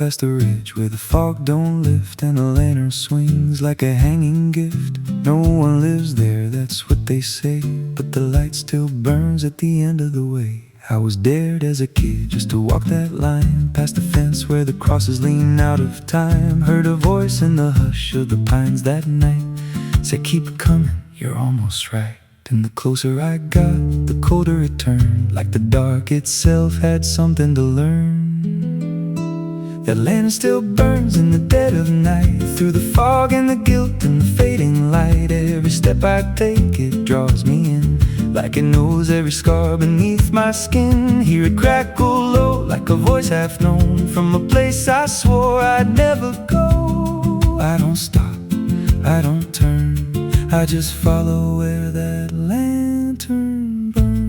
past the ridge where the fog don't lift and the lantern swings like a hanging gift. No one lives there, that's what they say, but the light still burns at the end of the way. I was dared as a kid just to walk that line past the fence where the crosses lean out of time. Heard a voice in the hush of the pines that night, said keep it coming, you're almost right. And the closer I got, the colder it turned, like the dark itself had something to learn. That lantern still burns in the dead of night, through the fog and the guilt and the fading light. Every step I take, it draws me in, like it knows every scar beneath my skin. Hear it crackle low, like a voice half known, from a place I swore I'd never go. I don't stop, I don't turn, I just follow where that lantern burns.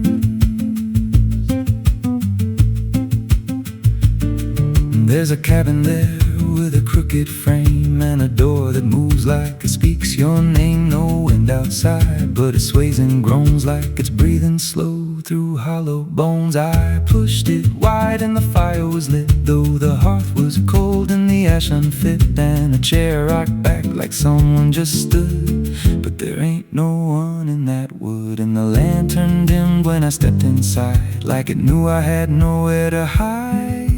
There's a cabin there with a crooked frame and a door that moves like it speaks your name. No wind outside, but it sways and groans like it's breathing slow through hollow bones. I pushed it wide and the fire was lit, though the hearth was cold and the ash unfit, and a chair rocked back like someone just stood. But there ain't no one in that wood, and the lantern dimmed when I stepped inside, like it knew I had nowhere to hide.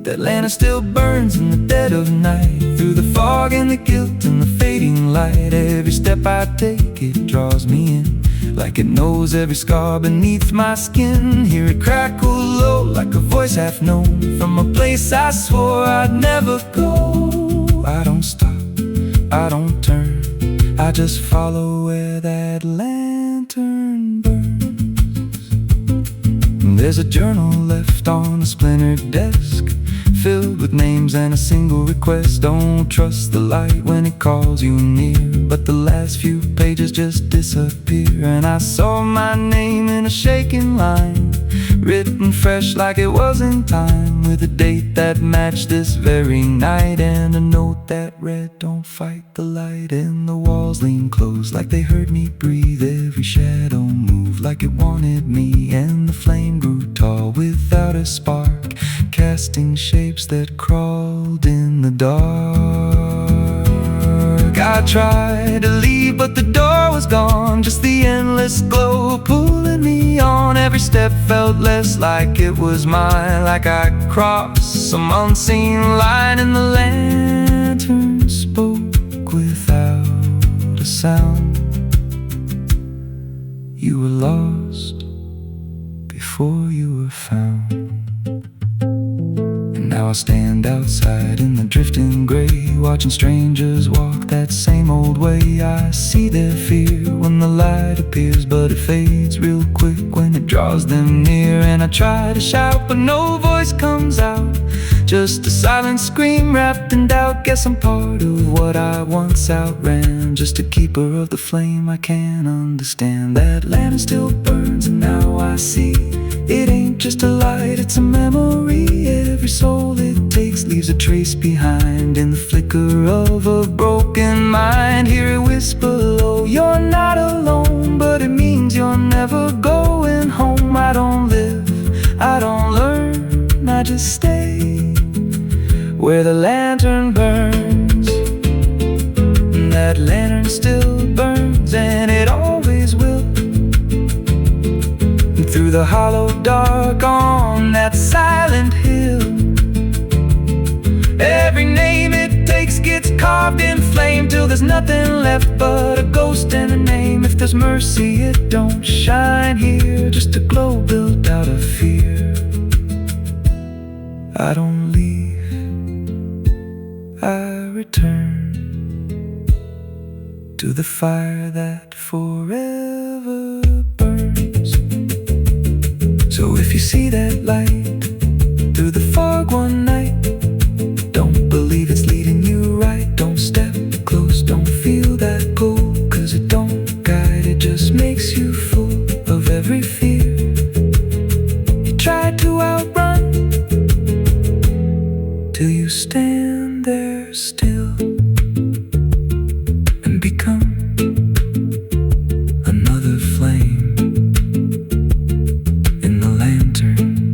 That lantern still burns in the dead of night, through the fog and the guilt and the fading light. Every step I take, it draws me in, like it knows every scar beneath my skin. Hear it crackle low, like a voice half known, from a place I swore I'd never go. I don't stop, I don't turn, I just follow where that lantern burns. There's a journal left on a splintered desk, filled with names and a single request. Don't trust the light when it calls you near, but the last few pages just disappear. And I saw my name in a shaking line, written fresh like it was in time, with a date that matched this very night, and a note that read, don't fight the light. And the walls leaned close like they heard me breathe, every shadow moved like it wanted me, and the flame grew tall without a spark, casting shapes that crawled in the dark. I tried to leave, but the door was gone, just the endless glow pulling me on. Every step felt less like it was mine, like I crossed some unseen line, and the lantern spoke without a sound. You were lost before you were found. Now I stand outside in the drifting gray, watching strangers walk that same old way. I see their fear when the light appears, but it fades real quick when it draws them near. And I try to shout, but no voice comes out, just a silent scream wrapped in doubt. Guess I'm part of what I once outran, just a keeper of the flame I can't understand. That lantern still burns, and now I see it ain't just a light, it's a memory. Every soul it takes leaves a trace behind, in the flicker of a broken mind. Hear it whisper low, you're not alone, but it means you're never going home. I don't live, I don't learn, I just stay where the lantern burns. And that lantern still burns, and it always will, through the hollow dark on that silent hill. Every name it takes gets carved in flame, till there's nothing left but a ghost and a name. If there's mercy, it don't shine here, just a glow built out of fear. I don't leave, I return to the fire that forever burns. So if you see that light through the fog one night, don't believe it's leading you right. Don't step close, don't feel that pull, 'cause it don't guide, it just makes you full of every fear you tried to outrun, till you stand there still and become another flame in the lantern.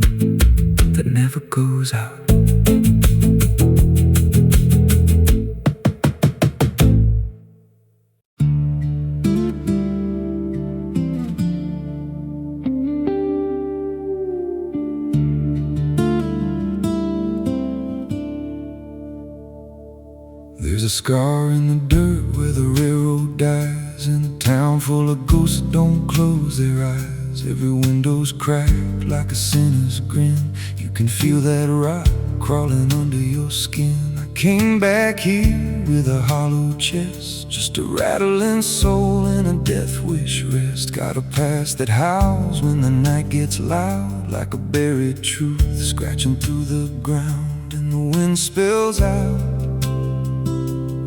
scar in the dirt where the railroad dies, in a town full of ghosts that don't close their eyes. Every window's cracked like a sinner's grin. You can feel that rock crawling under your skin. I came back here with a hollow chest, just a rattling soul and a death wish rest. Got a past that howls when the night gets loud, like a buried truth scratching through the ground. And the wind spills out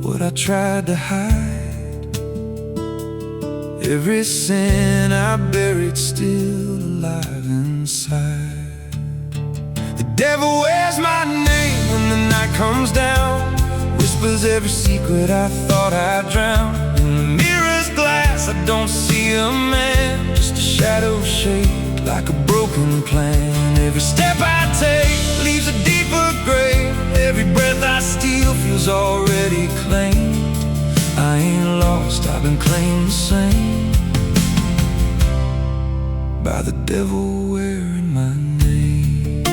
what I tried to hide. Every sin I buried still alive inside. The devil wears my name when the night comes down, whispers every secret I thought I'd drown. In the mirror's glass I don't see a man, just a shadow shaped like a broken plan. Every step I take leaves a deeper grave. Every breath I steal feels already claimed. I ain't lost, I've been claimed the same by the devil wearing my name.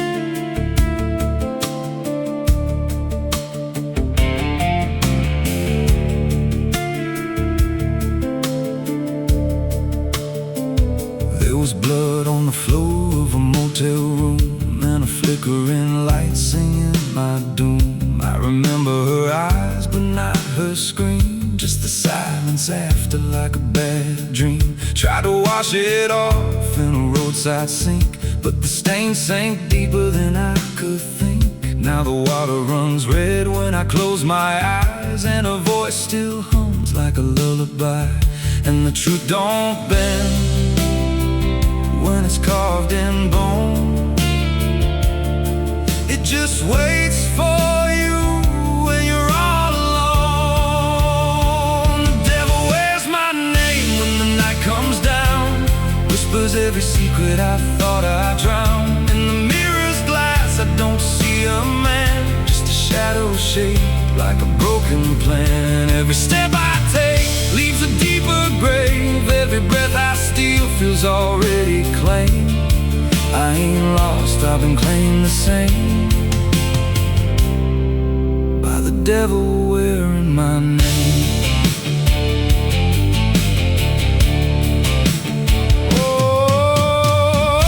There was blood on the floor of a motel room, and a flickering light singing my doom. I remember her eyes but not her scream, just the silence after like a bad dream. Tried to wash it off in a roadside sink, but the stain sank deeper than I could think. Now the water runs red when I close my eyes, and her voice still hums like a lullaby. And the truth don't bend when it's carved in bone. It just waits for you when you're all alone. The devil wears my name when the night comes down, whispers every secret I thought I'd drown. In the mirror's glass I don't see a man, just a shadow shaped like a broken plan. Every step I take leaves a deeper grave. Every breath I steal feels already claimed. I ain't lost, I've been claimed the same by the devil wearing my name. Oh,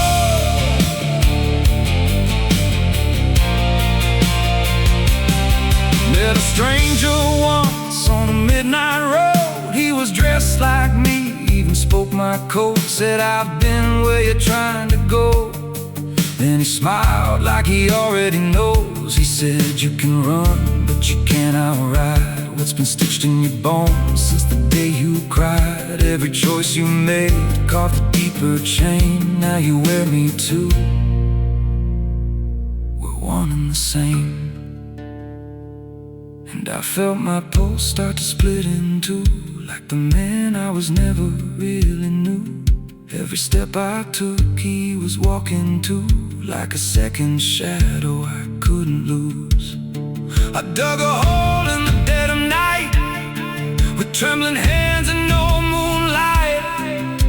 met a stranger once on a midnight road. He was dressed like me, even spoke my code. Said, I've been where you're trying to go. Then he smiled like he already knows. He said, you can run, but you can't outride what's been stitched in your bones since the day you cried. Every choice you made carved a deeper chain. Now you wear me too. We're one and the same. And I felt my pulse start to split in two, like the man I was never really knew. Every step I took he was walking too, like a second shadow I couldn't lose. I dug a hole in the dead of night with trembling hands and no moonlight.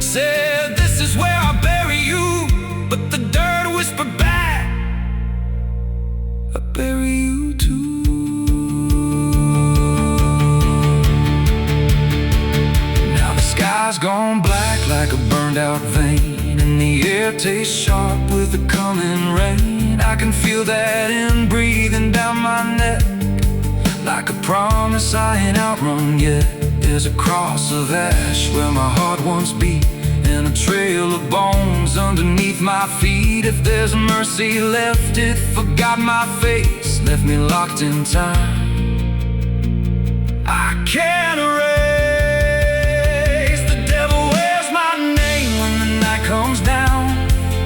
Said, this is where I'll bury you, but the dirt whispered back, I'll bury you too. Now the sky's gone black like a burned out vein, and the air tastes sharp with the coming rain. I can feel that in breathing down my neck, like a promise I ain't outrun yet. There's a cross of ash where my heart once beat, and a trail of bones underneath my feet. If there's mercy left, it forgot my face, left me locked in time. I can't erase. The devil wears my name when the night comes down,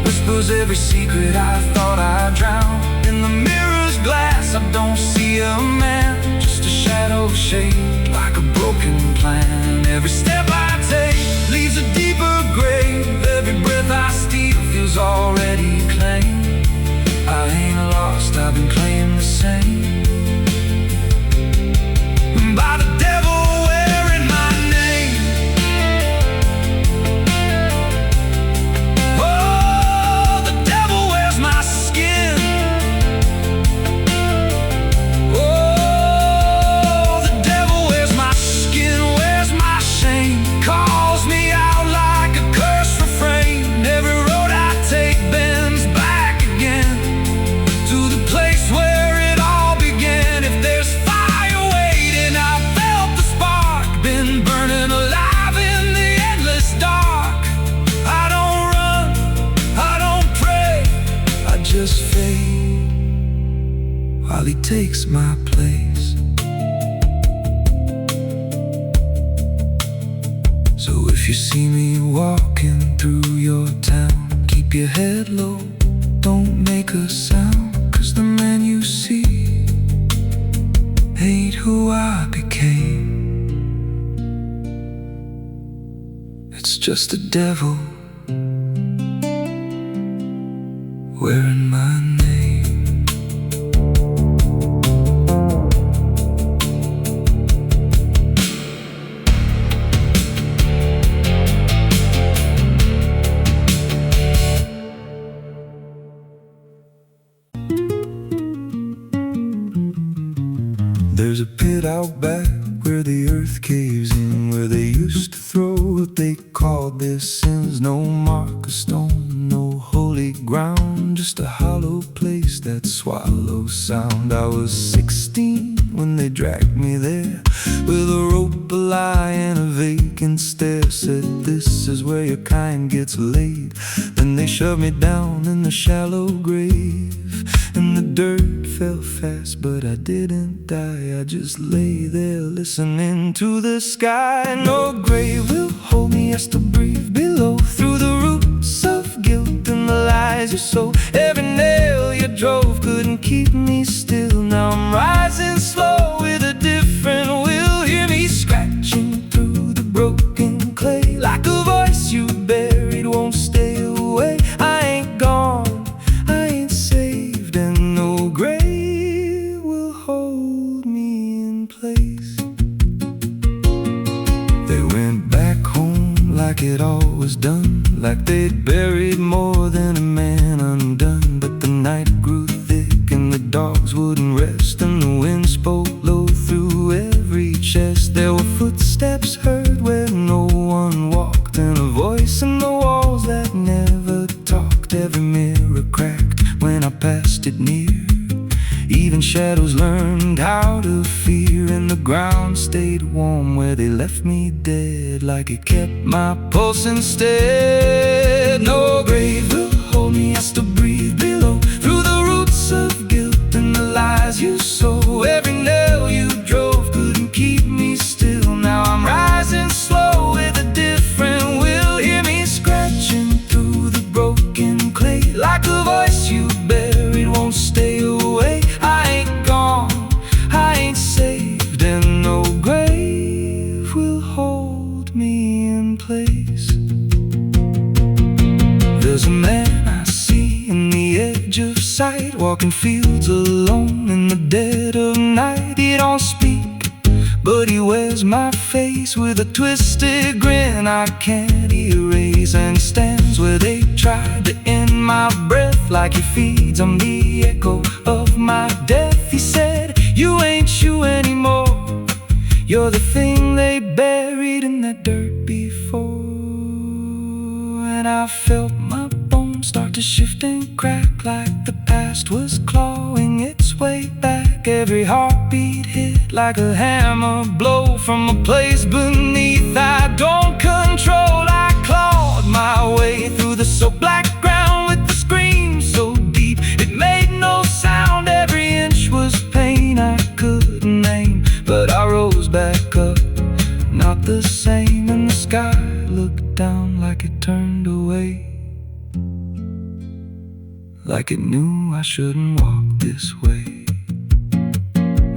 whispers every secret I thought I'd drown. In the mirror's glass I don't see a man, just a shadow shaped like a broken plan. Every step I take leaves a deeper grave. Every breath I steal feels already claimed. I ain't lost, I've been claimed the same by the devil wearing my name. Oh, the devil wears my skin. Oh, the devil he takes my place. So if you see me walking through your town, keep your head low, don't make a sound, 'cause the man you see ain't who I became. It's just a devil wearing my name. There's a pit out back where the earth caves in, where they used to throw what they called their sins. No mark of stone, no holy ground, just a hollow place that swallows sound. I was 16 when they dragged me there, with a rope, a lie, and a vacant stare. Said, this is where your kind gets laid. Then they shoved me down in the shallow grave, and the dirt fell fast, but I didn't die. I just lay there listening to the sky. No grave will hold me, I still breathe below, through the roots of guilt and the lies you sow. Every nail you drove couldn't keep me still. Now I'm rising slow with a different will. Hear me scratching through the broken clay, like a voice you buried won't stay away. I ain't gone, I ain't saved, and no grave will hold me in place. They went back home like it all was done, like they'd buried more than a man undone. But the night grew thick and the dogs wouldn't rest, and the wind spoke low through every chest. There were footsteps heard where no one walked, and a voice in the walls that never talked. Every mirror cracked when I passed it near. Even shadows learned how to fear, and the ground stayed warm where they left me dead, like it kept my pulse instead. No grave will hold me, I still breathe below, through the roots of guilt and the lies you sow. Every nail you drove couldn't keep me still. Now I'm rising slow with a different will. Hear me scratching through the broken clay, like a voice you buried won't stay away. I ain't gone, I ain't saved, and no grave will hold me in place. There's a man I see in the edge of sight, walking fields alone in the dead of night. He don't speak, but he wears my face with a twisted grin I can't erase. And he stands where they tried to end my breath, like he feeds on the echo of my death. He said, you ain't you anymore, you're the thing they buried in the dirt before. And I felt my bones start to shift and crack, like the past was clawing its way back. Every heartbeat hit like a hammer blow from a place beneath I don't control. I clawed my way through the so black ground with the scream so deep it made no sound. Every inch was pain I couldn't name, but I rose back up, not the same. And the sky looked down like it turned away, like it knew I shouldn't walk this way.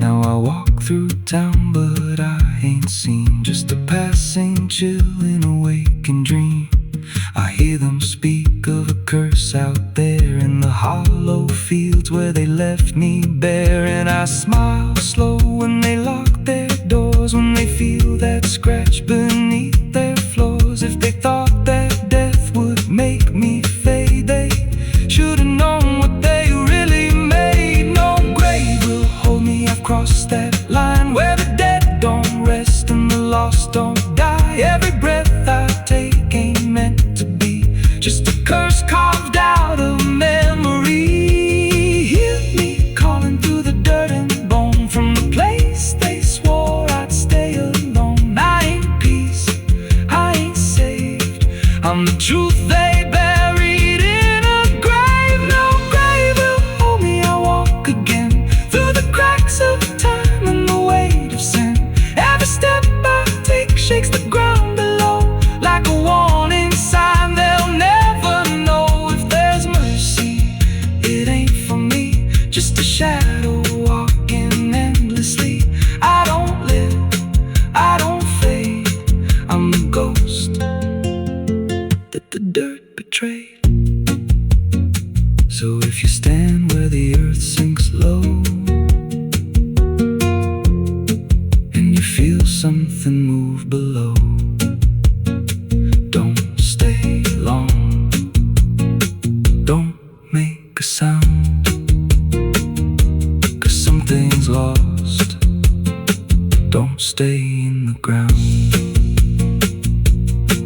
Now I walk through town, but I ain't seen, just a passing chill in a waking dream. I hear them speak of a curse out there in the hollow fields where they left me bare. And I smile slow when they lock their doors, when they feel that scratch beneath their floors. If they thought that death would make me fade, they should've known what they really made. No grave will hold me, I've crossed that line where the dead don't rest and the lost don't die. Every breath I take ain't meant to be, just a curse carved out of memory. Hear me calling through the dirt and bone, from the place they swore I'd stay alone. I ain't peace, I ain't saved, I'm the truth they buried in a grave. No grave will hold me, I walk again through the something move below. Don't stay long, don't make a sound, 'cause something's lost. Don't stay in the ground.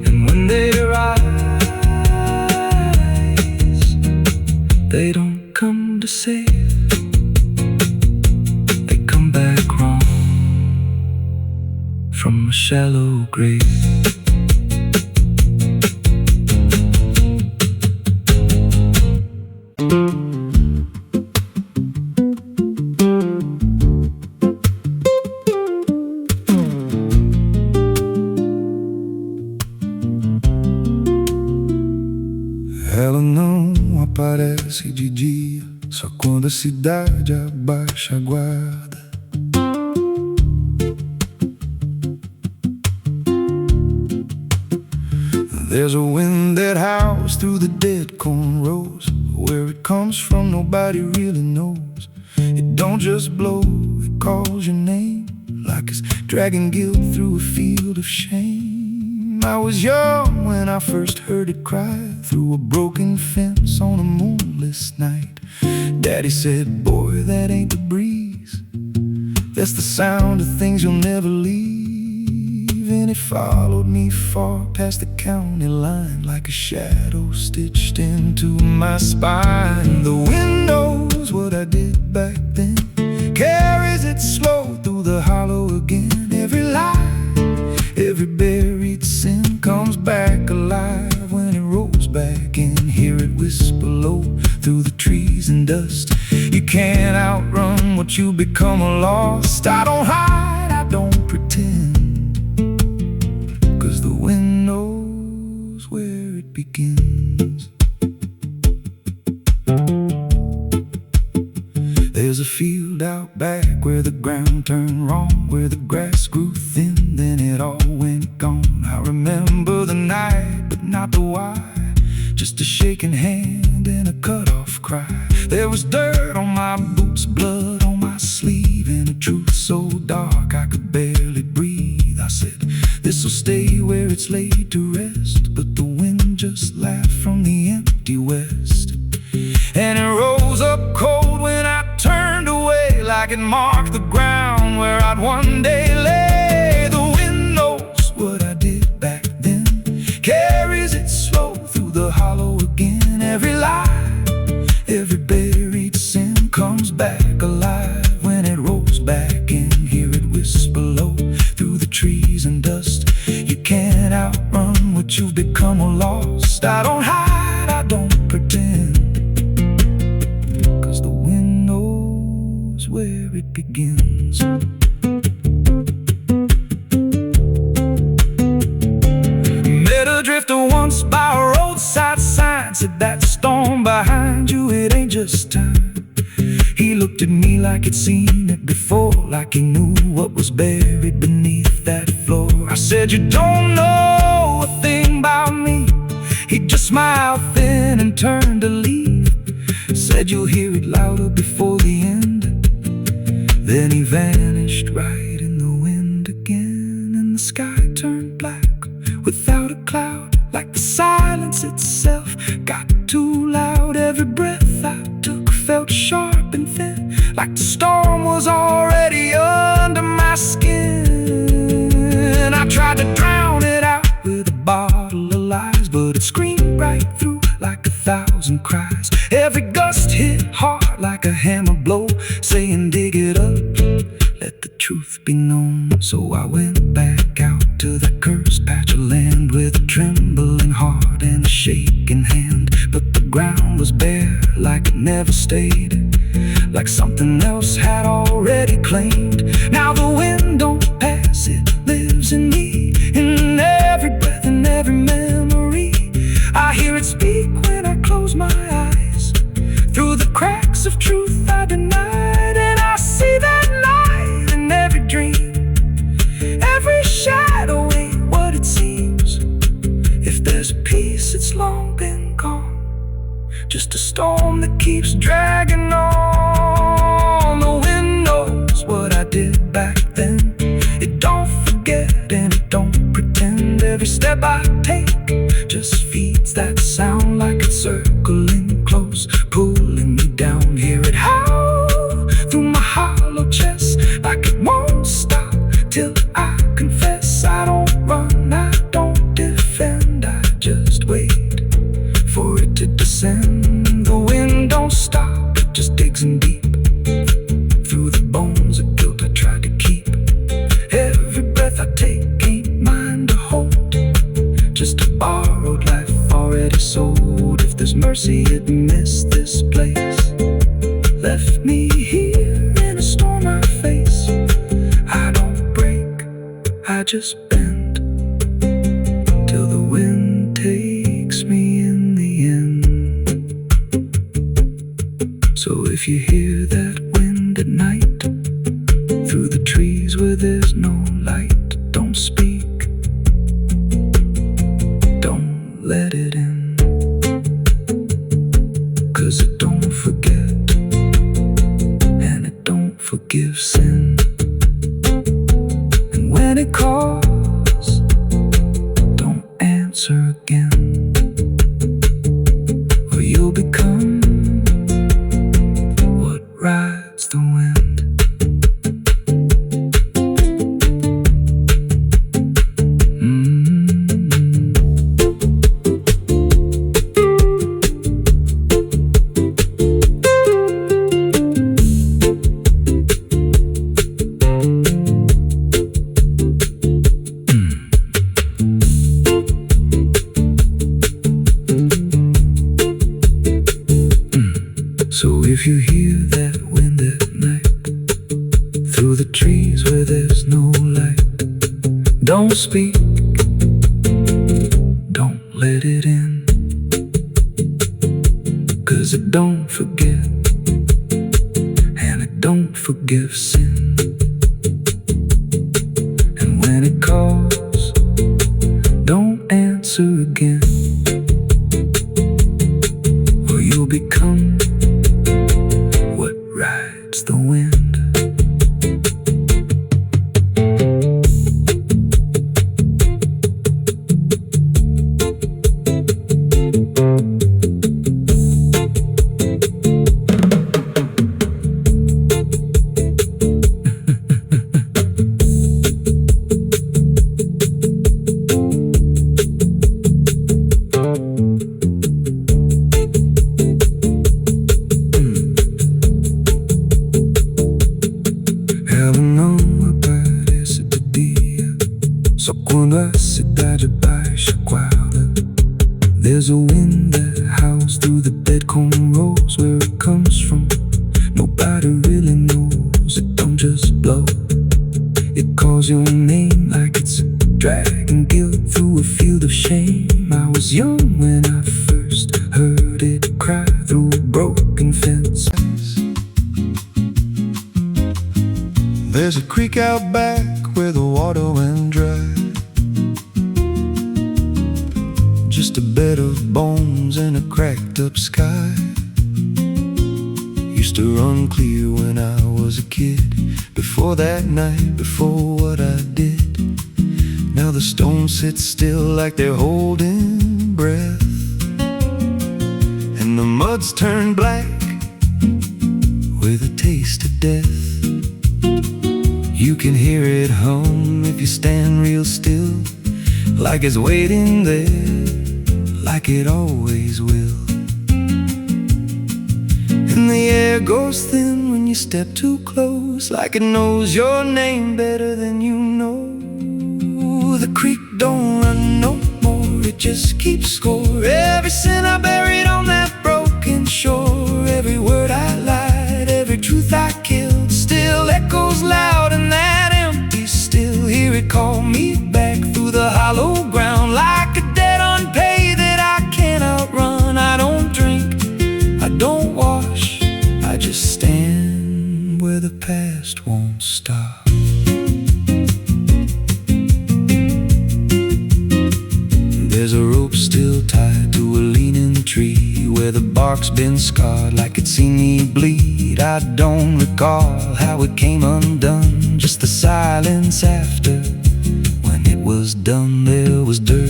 And when they rise, they don't come to save, they come back wrong from a shallow grave. Ela não aparece de dia, só quando a cidade abaixa a guarda. There's a wind that howls through the dead corn rows. Where it comes from nobody really knows. It don't just blow, it calls your name, like it's dragging guilt through a field of shame. I was young when I first heard it cry through a broken fence on a moonless night. Daddy said, boy, that ain't the breeze, that's the sound of things you'll never leave. And it followed me far past the county line, like a shadow stitched into my spine. The wind knows what I did back then, carries it slow through the hollow again. Every lie, every buried sin comes back alive when it rolls back in. Hear it whisper low through the trees and dust. You can't outrun what you become lost. I don't hide, I don't pretend, 'cause the wind knows where it begins. There's a field out back where the ground turned wrong, where the grass grew thin, then it all went gone. I remember the night, but not the why, just a shaking hand and a cut-off cry. There was dirt on my boots, blood on my sleeve, and a truth so dark I could barely breathe. I said, this'll stay where it's laid to rest, but the wind just laughed from the empty west. And it rose up cold when I turned away, like it marked the ground where I'd one day lay. The wind knows what I did back then, carries it slow through the hollow again. Every lie, every buried sin comes back alive when it rolls back in. Hear it whisper low through the trees and dust. You can't outrun what you've become or lost. I don't hide, I don't pretend, 'cause the wind knows where it begins. Met a drifter once by a roadside sign, said that storm behind you, it ain't just time. He looked at me like he'd seen it before, like he knew what was buried beneath that floor. I said, you don't know a thing about me. He just smiled thin and turned to leave. Said, you'll hear it louder before the end. Then he vanished right in the wind again, and the sky turned black without a cloud, like the silence itself got too loud. Every breath I took felt sharp and thin, like the storm was already under my skin. I tried to drown it out with a bottle of lies, but it screamed right through like 1,000 cries. Every gust hit hard like a hammer blow, saying dig it up, let the truth be known. So I went back out to that cursed patch of land with a trembling heart and a shaking hand. But the ground was bare like it never stayed, like something else had already claimed. Now the wind don't pass, it lives in me, in every breath and every memory. I hear it speak when I close my eyes, through the cracks of truth I denied. And I see that light in every dream, every shadow ain't what it seems. If there's peace, it's long been gone, just a storm that keeps dragging on. The wind knows what I did back then, it don't forget every step I take just feeds that sound like it's circling close, pulling me down. Hear it howl through my hollow chest, like it won't stop till I confess. I don't run, I don't defend, I just wait for it to descend. The wind don't stop, it just digs in deep through the bones of guilt I tried to keep. Every breath I take ain't mine to hold, just a borrowed life already sold. If there's mercy, it missed this place, left me here in a storm I face. I don't break, I just bend till the wind takes me in the end. So if you hear that wind at night through the trees where there's no light, don't speak, don't let it in, 'cause it don't forget and it don't forgive sin. And when it calls, don't answer again, or you'll become what rides the wind. So if you hear that wind at night through the trees where there's no light, don't speak, don't let it in, 'cause it don't forget and it don't forgive sin. And when it calls, don't answer again, or you'll become what rides the wind. So quando a cidade baixa guarda, there's a wind that howls through the dead corn rows. Where it comes from, nobody really knows. It don't just blow, it calls your name like it's dragging guilt through a field of shame. I was young when I first heard it cry through a broken fence. There's a creek out back where the water went dry, just a bed of bones and a cracked up sky. Used to run clear when I was a kid, before that night, before what I did. Now the stones sit still like they're holding breath, and the mud's turned black with a taste of death. You can hear it hum if you stand real still, like it's waiting there, like it always will. And the air goes thin when you step too close, like it knows your name better than you know. The creek don't run no more, it just keeps score. Every sin I buried on that broken shore, every word I lied, every truth I killed, still echoes loud in that empty still. Hear it call me back through the hollow ground, like a debt unpaid that I can't outrun. I don't drink, I don't wash, I just stand where the past won't stop. There's a rope still tied to a leaning tree, where the bark's been scarred like it's seen me bleed. I don't recall how it came undone, just the silence after. When it was done, there was dirt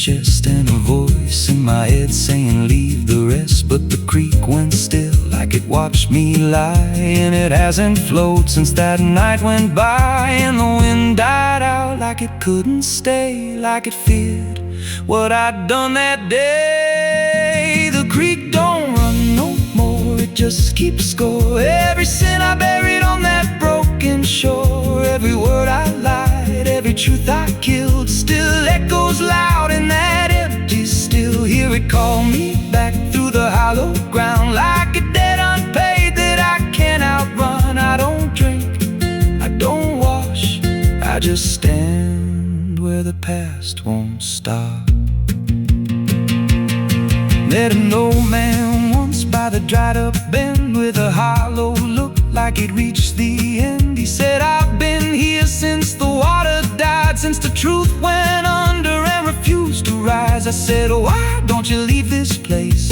chest and a voice in my head saying leave the rest. But the creek went still like it watched me lie, and it hasn't flowed since that night went by. And the wind died out like it couldn't stay, like it feared what I'd done that day. The creek don't run no more, it just keeps score. Every sin I buried on that broken shore, every word I lied, every truth I killed, still echoes loud in that empty still. Hear it call me back through the hollow ground, like a debt unpaid that I can't outrun. I don't drink, I don't wash, I just stand where the past won't stop. Met an old man once by the dried up bend with a hollow look like he'd reached the end. He said, I've been here since the water died, since the truth went under and refused to rise. I said, why don't you leave this place?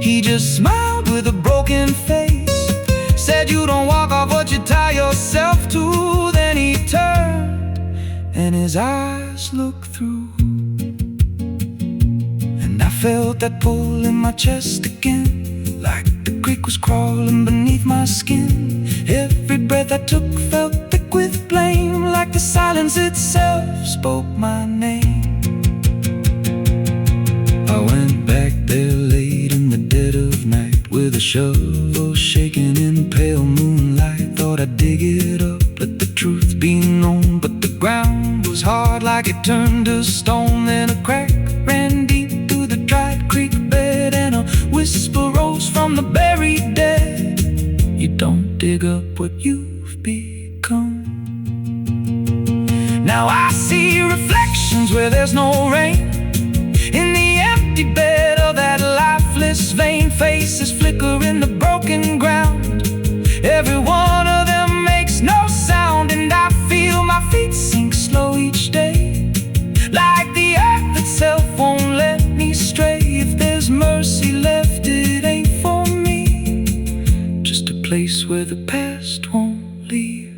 He just smiled with a broken face, said, you don't walk off what you tie yourself to. Then he turned and his eyes looked through, and I felt that pull in my chest again, like the creek was crawling beneath my skin. Every breath I took felt thick with blame, like the silence itself spoke my name. I went back there late in the dead of night, with a shovel shaking in pale moonlight. Thought I'd dig it up, let the truth be known, but the ground was hard like it turned to stone. Then a crack ran deep through the dried creek bed, and a whisper rose from the buried dead. You don't dig up what you've become. Now I see reflections where there's no rain, in the empty bed of that lifeless vein. Faces flicker in the broken ground, every one of them makes no sound. And I feel my feet sink slow each day, like the earth itself won't let me stray. If there's mercy left, it ain't for me, just a place where the past won't leave.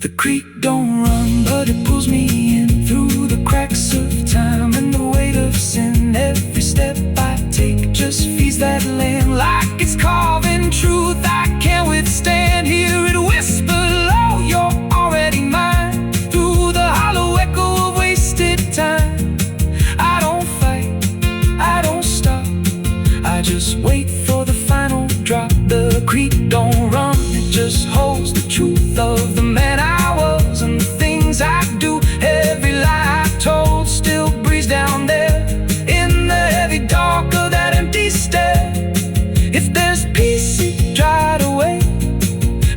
The creek don't run, but it pulls me in through the cracks of time and the weight of sin. Every step I take just feeds that land, like it's carving truth I can't withstand. Hear it whisper low, you're already mine, through the hollow echo of wasted time. I don't fight, I don't stop, I just wait for the final drop. The creek don't run, it just holds the truth of the man I was and the things I do. Every lie I told still breathes down there in the heavy dark of that empty stare. If there's peace, it dried away,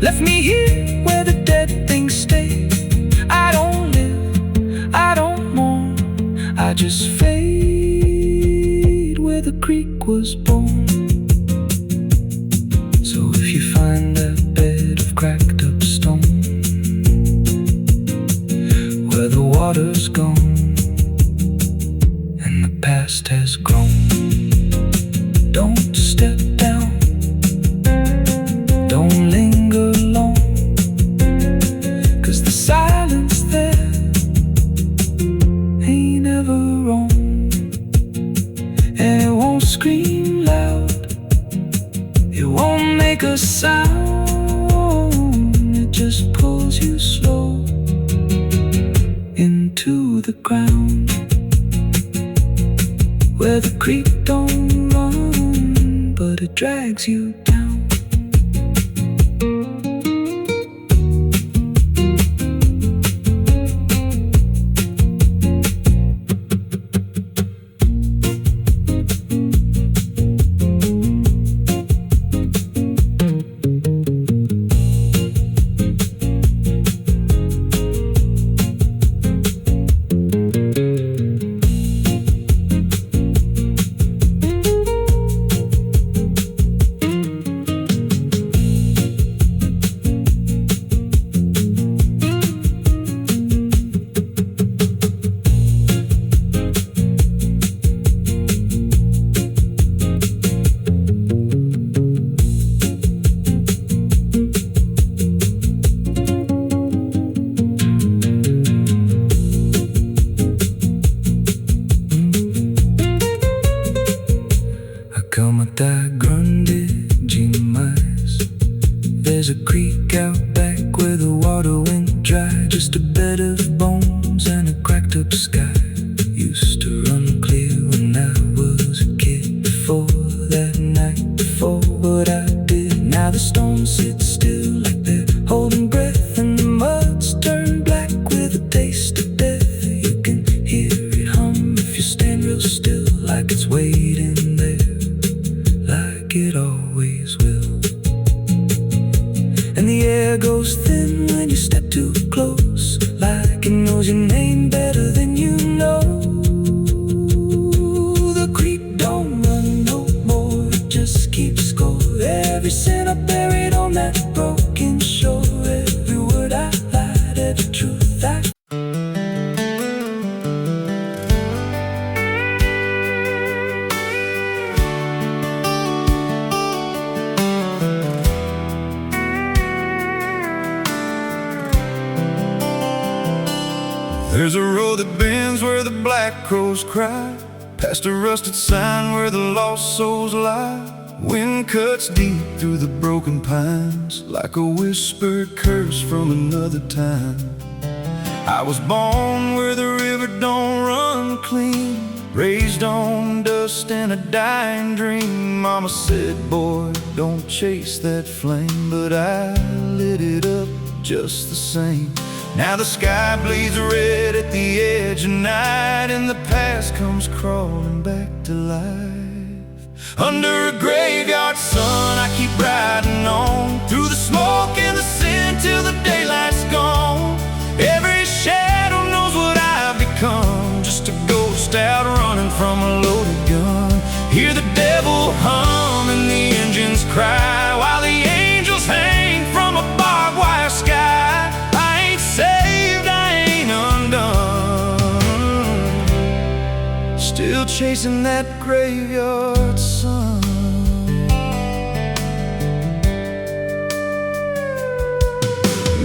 left me here where the dead things stay. I don't live, I don't mourn, I just fade where the creek was born. So if you find that bed of cracked up stone, where the water's gone and the past has grown, don't step down, don't linger long, 'cause the silence there ain't ever wrong. And it won't scream loud, it won't make a sound, it just pulls you slow into the ground, where the creek don't run, but it drags you down. sky used to run clear when I was a kid. Before that night, before what I did, now the stones sit still like they're holding breath, and the mud's turned black with a taste of death. You can hear it hum if you stand real still, like it's waiting there, like it always will. And the air goes thin when you step too close, like it knows your name better than you know. The creek don't run no more, it just keeps score. Every sin I buried on that broken shore, every word I lied, every truth I There's a road that bends where the black crows cry, past a rusted sign where the lost souls lie. Wind cuts deep through the broken pines, like a whispered curse from another time. I was born where the river don't run clean, raised on dust and a dying dream. Mama said, boy, don't chase that flame, but I lit it up just the same. Now the sky bleeds red at the edge of night, and the past comes crawling back to life. Under a graveyard sun, I keep riding on, through the smoke and the sin till the daylight's gone. Every shadow knows what I've become, just a ghost out running from a loaded gun. Hear the devil hum and the engines cry, while the angels hang from a barbed wire sky. Saved, I ain't undone, still chasing that graveyard sun.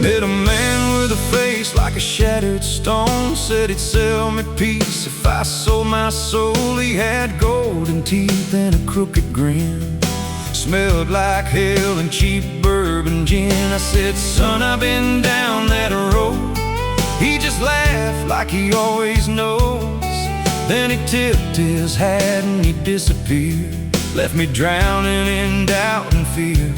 Met a man with a face like a shattered stone, said he'd sell me peace if I sold my soul. He had golden teeth and a crooked grin, smelled like hell and cheap bourbon gin. I said, son, I've been down that road. He just laughed like he always knows. Then he tipped his hat and he disappeared, left me drowning in doubt and fear.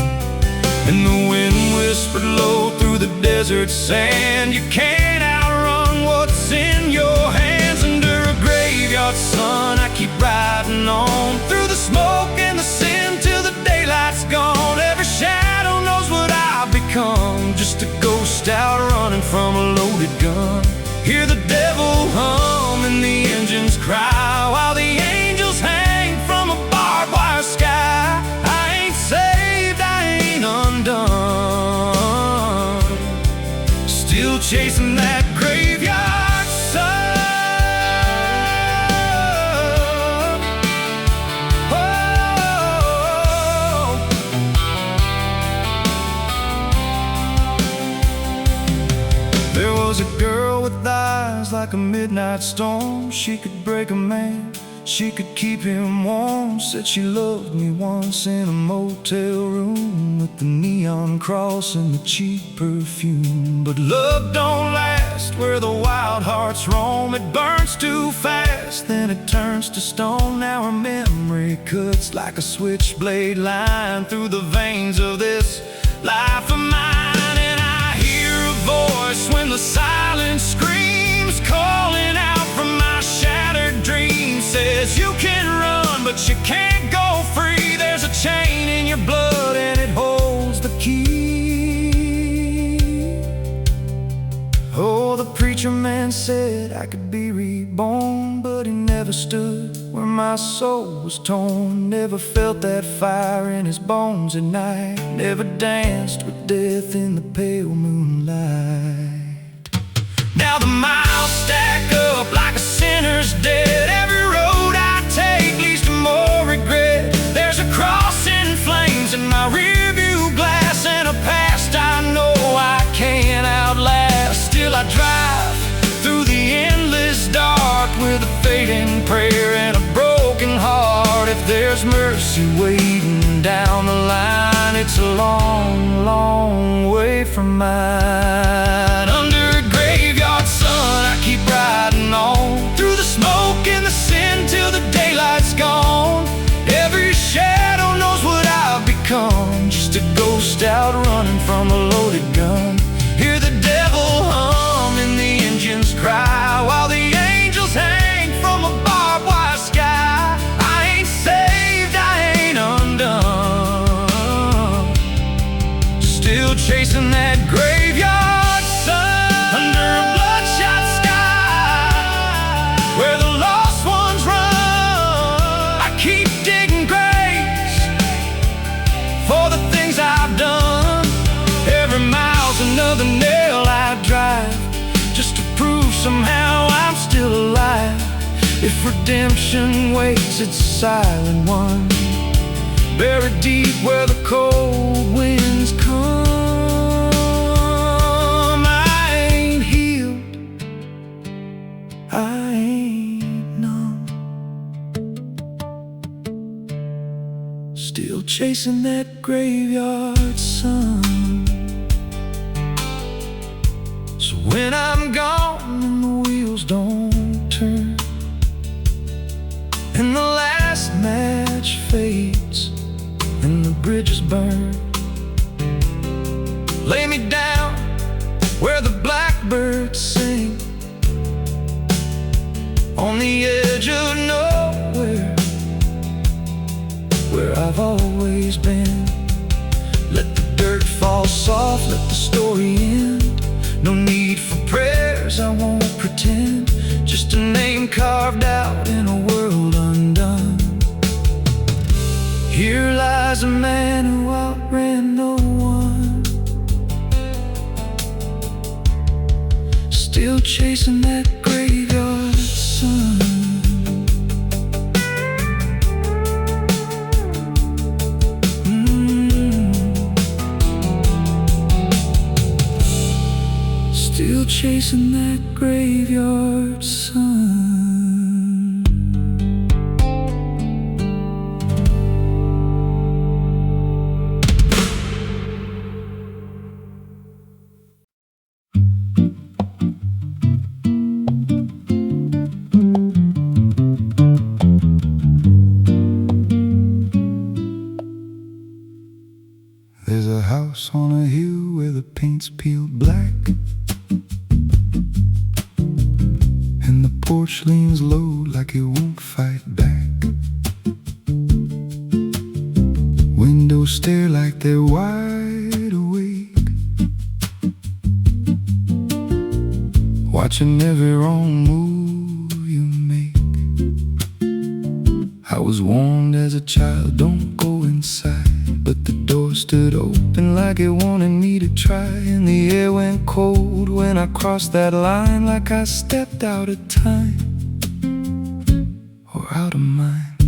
And the wind whispered low through the desert sand, you can't outrun what's in your hands. Under a graveyard sun, I keep riding on, through the smoke and the sin till the daylight's gone. Every shadow knows what I've become, just a ghost out running from a loaded gun. Hear the devil hum and the engines cry, while the angels hang from a barbed wire sky. I ain't saved, I ain't undone, still chasing that graveyard sun. There was a girl with eyes like a midnight storm. She could break a man, she could keep him warm. Said she loved me once in a motel room, with the neon cross and the cheap perfume. But love don't last where the wild hearts roam. It burns too fast, then it turns to stone. Now her memory cuts like a switchblade line through the veins of this life of mine. Voice when the silence screams, calling out from my shattered dreams. Says you can run, but you can't go free. There's a chain in your blood and it holds the key. Oh, the preacher man said I could be reborn, but he never stood where my soul was torn. Never felt that fire in his bones at night, never danced with death in the pale moonlight. Now the miles stack up like a sinner's debt. Every road I take leads to more regret. There's a cross in flames in my rearview glass, and a past I know I can't outlast. Still I drive through the endless dark with a fading prayer and a broken heart. If there's mercy waiting down the line, it's a long, long way from mine. Under a graveyard sun, I keep riding on, somehow I'm still alive. If redemption waits, it's a silent one, buried deep where the cold winds come. I ain't healed, I ain't numb, still chasing that graveyard sun. So when I'm gone and the wheels don't turn, and the last match fades, and the bridges burn, lay me down where the blackbirds sing, on the edge of nowhere, where I've always been. Let the dirt fall soft, let the story end. No need for prayers, I won't pretend. Just a name carved out in a world undone. Here lies a man who outran no one, still chasing that graveyard sun. Still chasing that graveyard sun. There's a house on a hill where the paint's peeled black, and the porch leans low like it won't fight back. Windows stare like they're wide awake, watching every wrong move you make. I was warned as a child, don't go inside, but the door stood open like it wanted me to try. And the air went cold when I crossed that line, like I stepped out of time or out of mind.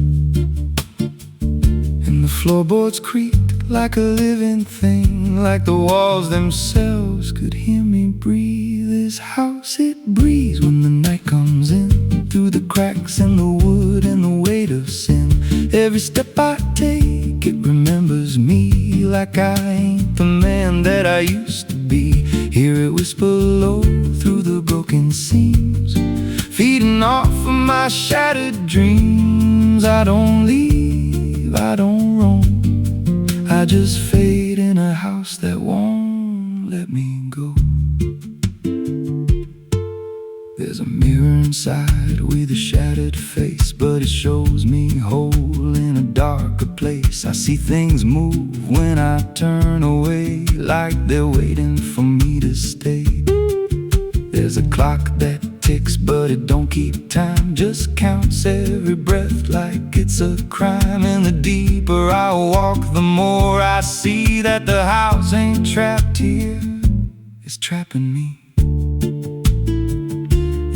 And the floorboards creaked like a living thing, like the walls themselves could hear me breathe. This house, it breathes when the night comes in, through the cracks in the wood and the weight of sin. Every step I take, it remembers me, like I ain't the man that I used to be. Hear it whisper low through the broken seams, feeding off of my shattered dreams. I don't leave, I don't roam, I just fade in a house that won't let me go. There's a mirror inside with a shattered face, but it shows me whole in a darker place. I see things move when I turn away, like they're waiting for me to stay. There's a clock that ticks, but it don't keep time, just counts every breath like it's a crime. And the deeper I walk, the more I see that the house ain't trapped here, it's trapping me.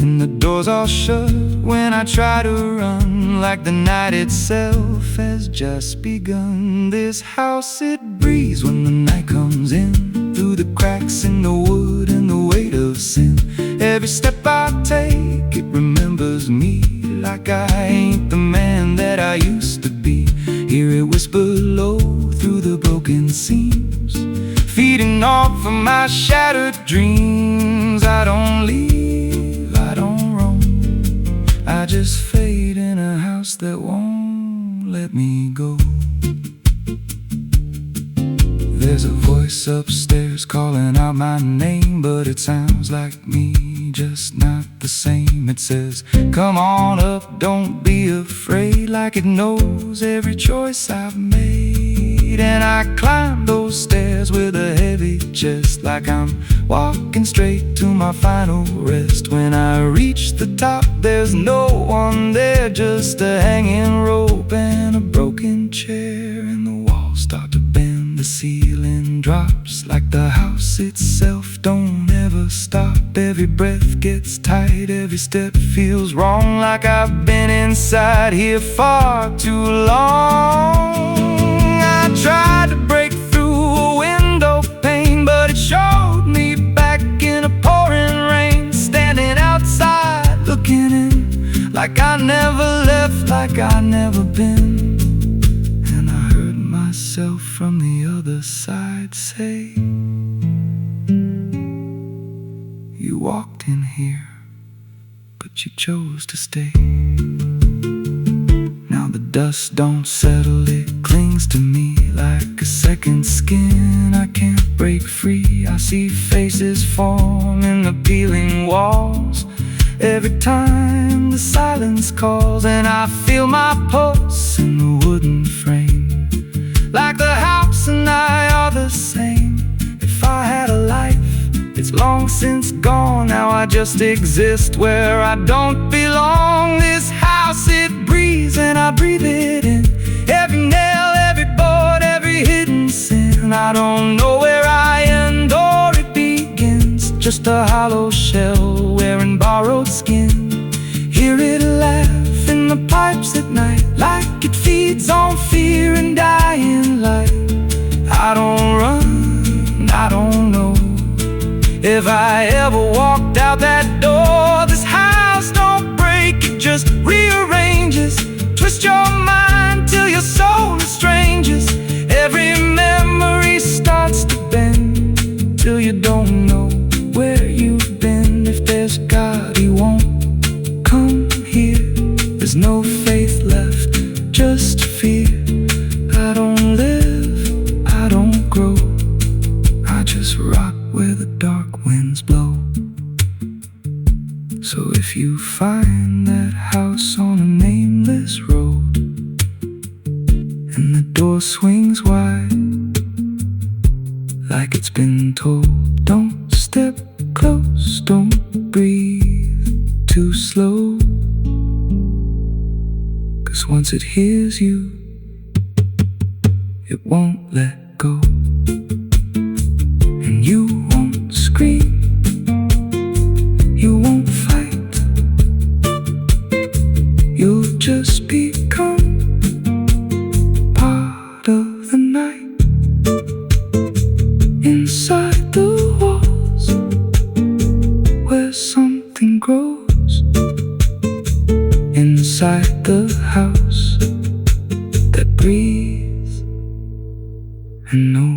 And the doors all shut when I try to run, like the night itself has just begun. This house, it breathes when the night comes in, through the cracks in the wood and the weight of sin. Every step I take, it remembers me, like I ain't the man that I used to be. Hear it whisper low through the broken seams, feeding off of my shattered dreams. I don't leave, I don't roam, I just fade in a house that won't let me go. There's a voice upstairs calling out my name, but it sounds like me, just not the same. It says, come on up, don't be afraid, like it knows every choice I've made. And I climb those stairs with a heavy chest, like I'm walking straight to my final rest. When I reach the top, there's no one there, just a hanging rope and a broken chair. And the walls start to bend, the ceiling drops, like the house itself don't ever never stop. Every breath gets tight, every step feels wrong, like I've been inside here far too long. I tried to break through a window pane, but it showed me back in a pouring rain, standing outside looking in, like I never left, like I never been. And I heard myself from the other side say, you walked in here, but you chose to stay. Now the dust don't settle, it clings to me like a second skin. I can't break free. I see faces form in the peeling walls every time the silence calls, and I feel my pulse in the wooden frame, like the house and I are the same. If I had a life, it's long since gone. Now I just exist where I don't belong. This house, it breathes and I breathe it in. Every nail, every board, every hidden sin. I don't know where I end or it begins, just a hollow shell wearing borrowed skin. Hear it laugh in the pipes at night, like it feeds on fear and dying light. I don't run, I don't know if I ever walked out that door. This house don't break, it just rearranges. Twist your mind till your soul estranges. Every memory starts to bend, till you don't know where you've been. If there's God, He won't come here. There's no faith left, just fear. I don't live, I don't grow, I just rot where the dark winds blow. So if you find that house on a nameless road, and the door swings wide, like it's been told, don't step close, don't breathe too slow, 'cause once it hears you, it won't let go. And you won't scream, you won't fight, you'll just become part of the night. Inside the walls, where something grows. Inside the house that breathes and knows.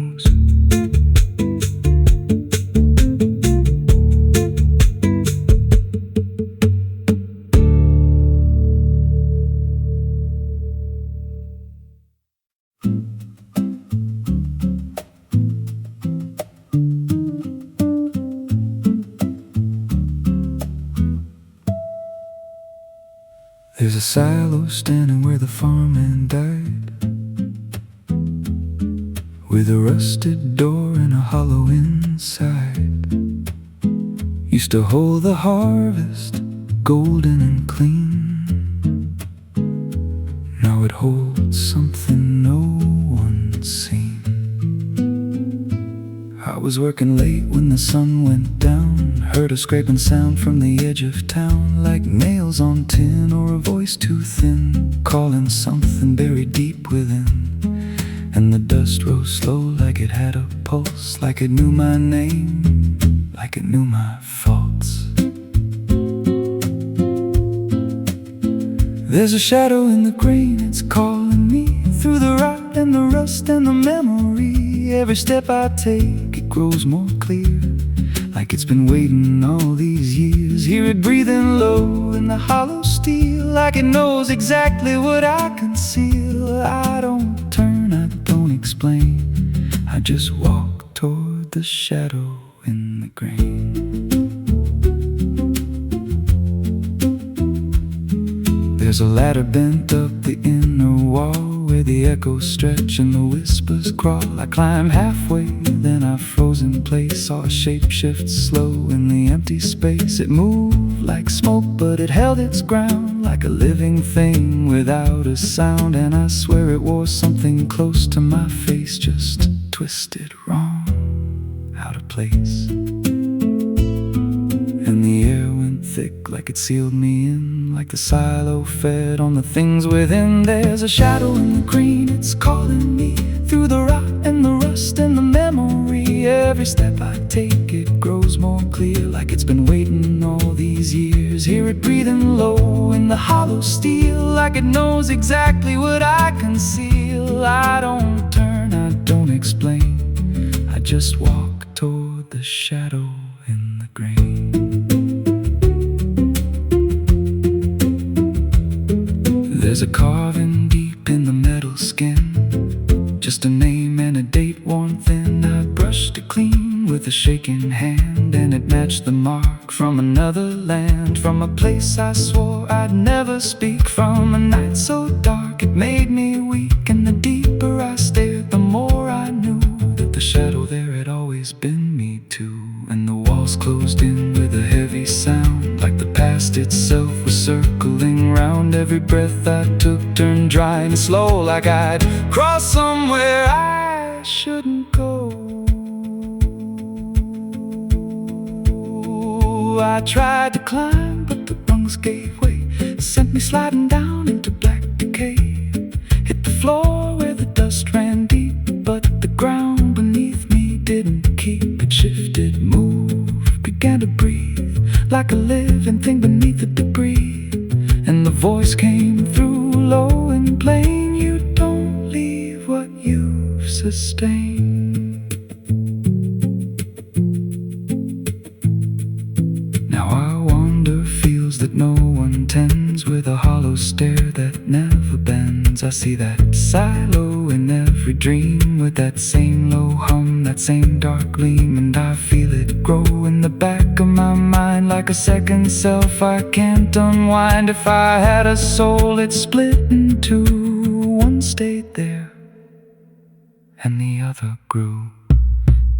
There's a silo standing where the farmman died, with a rusted door and a hollow inside. Used to hold the harvest, golden and clean. Now it holds something no one's seen. I was working late when the sun went down, heard a scraping sound from the edge of town, like nails on tin or a voice too thin, calling something buried deep within. And the dust rose slow like it had a pulse, like it knew my name, like it knew my faults. There's a shadow in the grain, it's calling me through the rot and the rust and the memory. Every step I take, it grows more clear, like it's been waiting all these years. Hear it breathing low in the hollow steel, like it knows exactly what I conceal. I don't turn, I don't explain, I just walk toward the shadow in the grain. There's a ladder bent up the inner wall, where the echoes stretch and the whispers crawl. I climb halfway, then I froze in place, saw a shape shift slow in the empty space. It moved like smoke, but it held its ground, like a living thing without a sound. And I swear it wore something close to my face, just twisted wrong, out of place. And the air went thick like it sealed me in, like the silo fed on the things within. There's a shadow in the green, it's calling me through the rot and the rust and the memory. Every step I take, it grows more clear, like it's been waiting all these years. Hear it breathing low in the hollow steel, like it knows exactly what I conceal. I don't turn, I don't explain, I just walk toward the shadow in the grain. There's a carving deep in the metal skin, just a name and a date worn thin. I brushed it clean with a shaking hand, and it matched the mark from another land, from a place I swore I'd never speak, from a night so dark it made me weak. And the deeper I stared, the more I knew that the shadow there had always been me too. And the walls closed in with a heavy sound, like the past itself was circling round. Every breath I took turned dry and slow, like I'd crossed somewhere I shouldn't go. I tried to climb, but the rungs gave way, sent me sliding down into black decay. Hit the floor where the dust ran deep, but the ground beneath me didn't keep. It shifted, moved, began to breathe, like a living thing beneath the debris. And the voice came through low and plain, you don't leave what you've sustained. Now I wander fields that no one tends, with a hollow stare that never bends. I see that silo in every dream, with that same low hum, that same dark gleam. And I feel it grow in the back of my mind, like a second self I can't unwind. If I had a soul, it split in two. One stayed there and the other grew.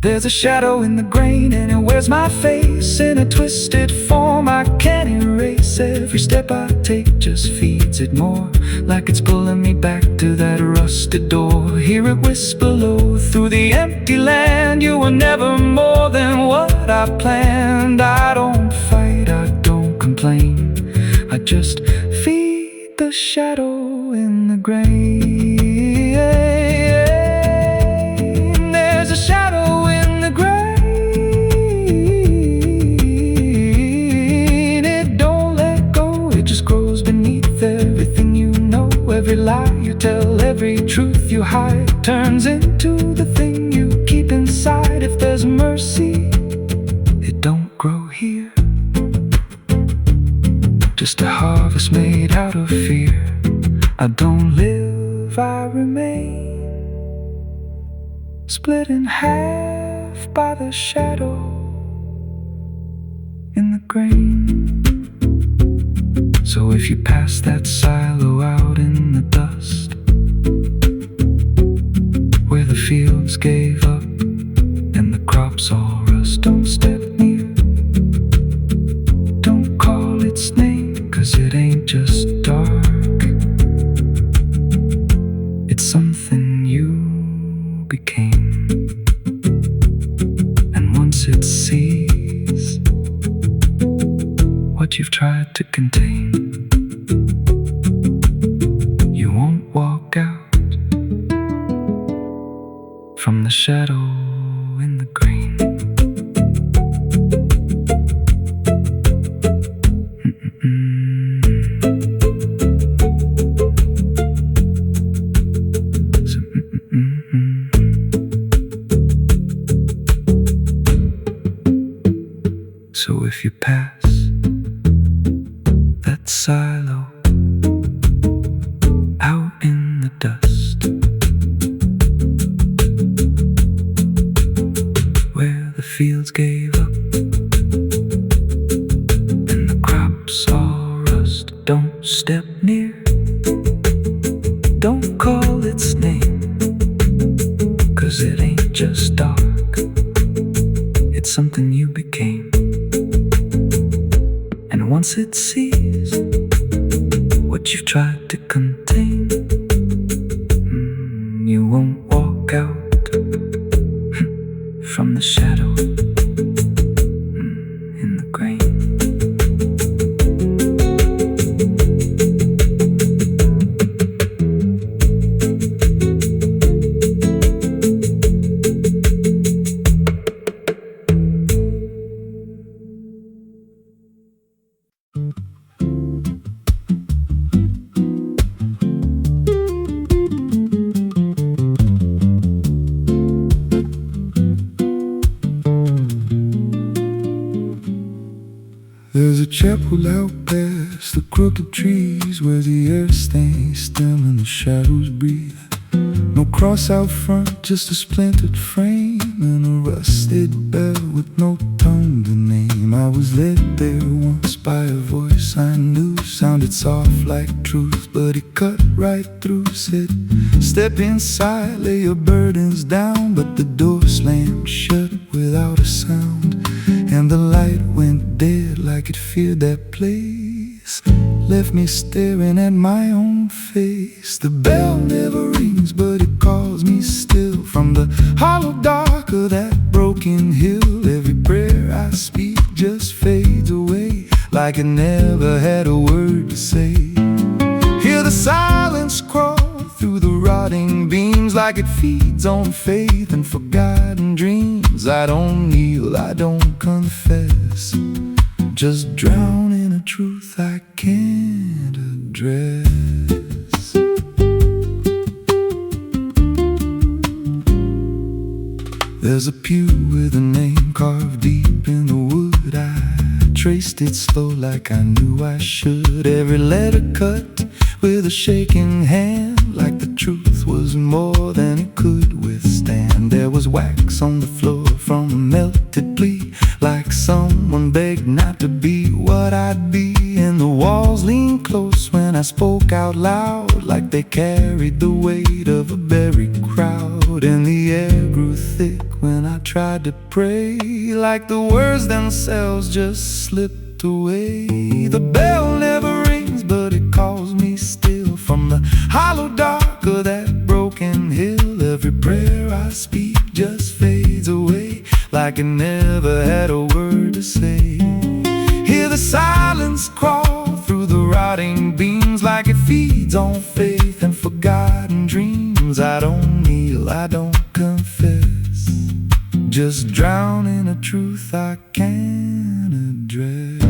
There's a shadow in the grain, and it wears my face in a twisted form I can't erase. Every step I take just feeds it more, like it's pulling me back to that rusted door. Hear it whisper low through the empty land, you were never more than what I planned. I don't fight, I don't complain, I just feed the shadow in the grain. There's a shadow in the grain, it don't let go, it just grows beneath everything you know. Every lie you tell, every truth you hide, turns into the thing you keep inside. If there's mercy, it don't grow here, just a harvest made out of fear. I don't live, I remain, split in half by the shadow in the grain. So if you pass that silo out in the dust, where the fields gave up and the crops all rust, don't step near, don't call its name, 'cause it ain't just dark, it's something you became. And once it sees what you've tried to contain, you won't walk out from the shadow in the grain. So if you pass that silo out in the dust, where the fields gave up and the crops all rust, don't step near, don't call its name, 'cause it ain't just dark, it's something you became. And once it sees what you've tried to contain, you won't walk out from the shadow in the grain. pull out past the crooked trees where the air stains still and the shadows breathe. No cross out front, just a splintered frame and a rusted bell with no tongue to name. I was led there once by a voice I knew, sounded soft like truth, but it cut right through. Said, step inside, lay your burdens down. But the door slammed shut without a sound, and the light went dead like it feared that place. Left me staring at my own face. The bell never rings, but it calls me still. From the hollow dark of that broken hill, every prayer I speak just fades away, like it never had a word to say. Hear the silence crawl through the rotting beams, like it feeds on faith and forgotten dreams. I don't kneel, I don't confess, just drown in a truth I can't address. There's a pew with a name carved deep in the wood. I traced it slow like I knew I should. Every letter cut with a shaking hand, like the truth was more than it could withstand. There was wax on the floor from a melted plea, like someone begged not to be what I'd be. And the walls leaned close when I spoke out loud, like they carried the weight of a buried crowd. And the air grew thick when I tried to pray, like the words themselves just slipped away. The bell never rings, but it calls me still. From the hollow dark of that broken hill, every prayer I speak just fades away, like it never had a word to say. Hear the silence crawl through the rotting beams, like it feeds on faith and forgotten dreams. I don't kneel, I don't confess, just drown in a truth I can't address.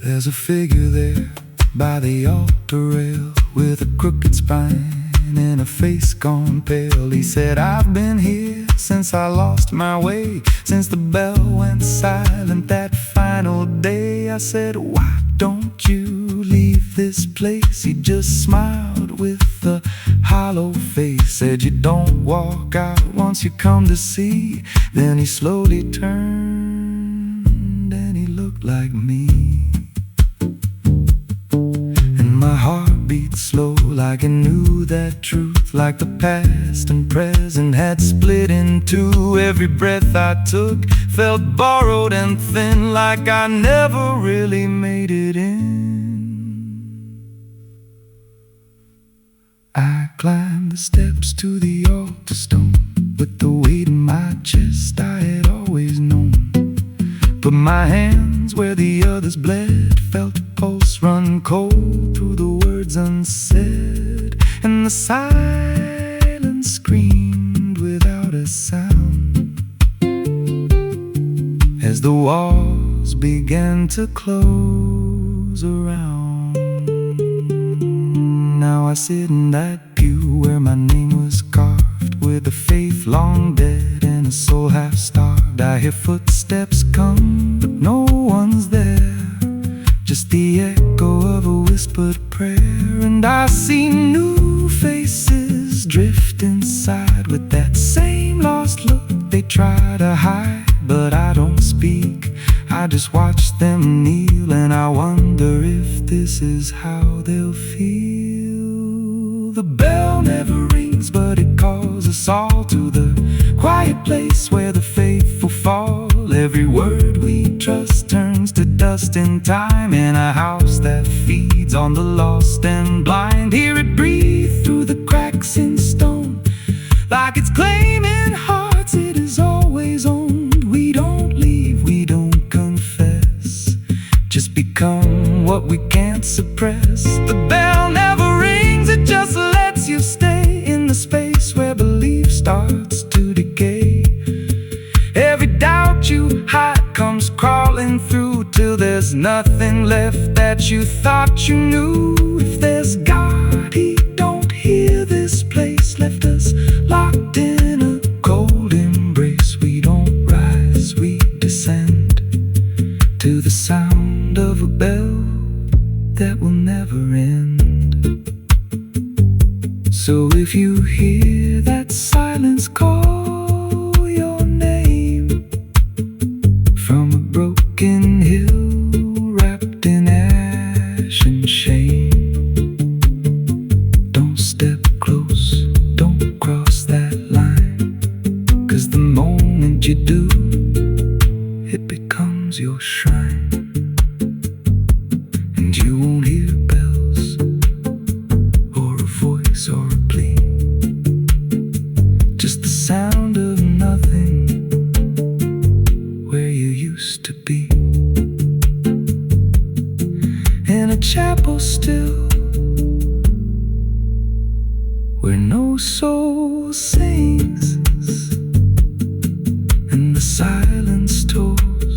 There's a figure there by the altar rail, with a crooked spine and a face gone pale. He said, I've been here since I lost my way, since the bell went silent that final day. I said, why don't you leave this place? He just smiled with a hollow face, said, you don't walk out once you come to see. Then he slowly turned and he looked like me. My heart beat slow, like it knew that truth, like the past and present had split in two. Every breath I took felt borrowed and thin, like I never really made it in. I climbed the steps to the altar stone, with the weight in my chest I had always known. Put my hands where the others bled, felt a pulse run cold through the words unsaid, and the silence screamed without a sound as the walls began to close around. Now I sit in that pew where my name was carved, with a faith long dead and a soul half starved. I hear footsteps come, but no one's there, just the echo of a whispered prayer. And I see new faces drift inside, with that same lost look they try to hide. But I don't speak, I just watch them kneel, and I wonder if this is how they'll feel. The bell never rings, but it calls us all to the quiet place where the faithful fall. Every word we trust turns to dust in time, in a house that feeds on the lost and blind. Hear it breathe through the cracks in stone, like it's claiming hearts it is always owned. We don't leave, we don't confess, just become what we can't suppress. The bell never rings, it just lets you stay in the space where belief starts to decay. Every doubt you hide comes crawling through, till there's nothing left that you thought you knew. If So if you hear that silence call your name from a broken hill wrapped in ash and shame, don't step close, don't cross that line, 'cause the moment you do, it becomes your shrine. And you won't hear bells or a voice or a plea, just the sound of nothing where you used to be. In a chapel still, where no soul sings and the silence tolls,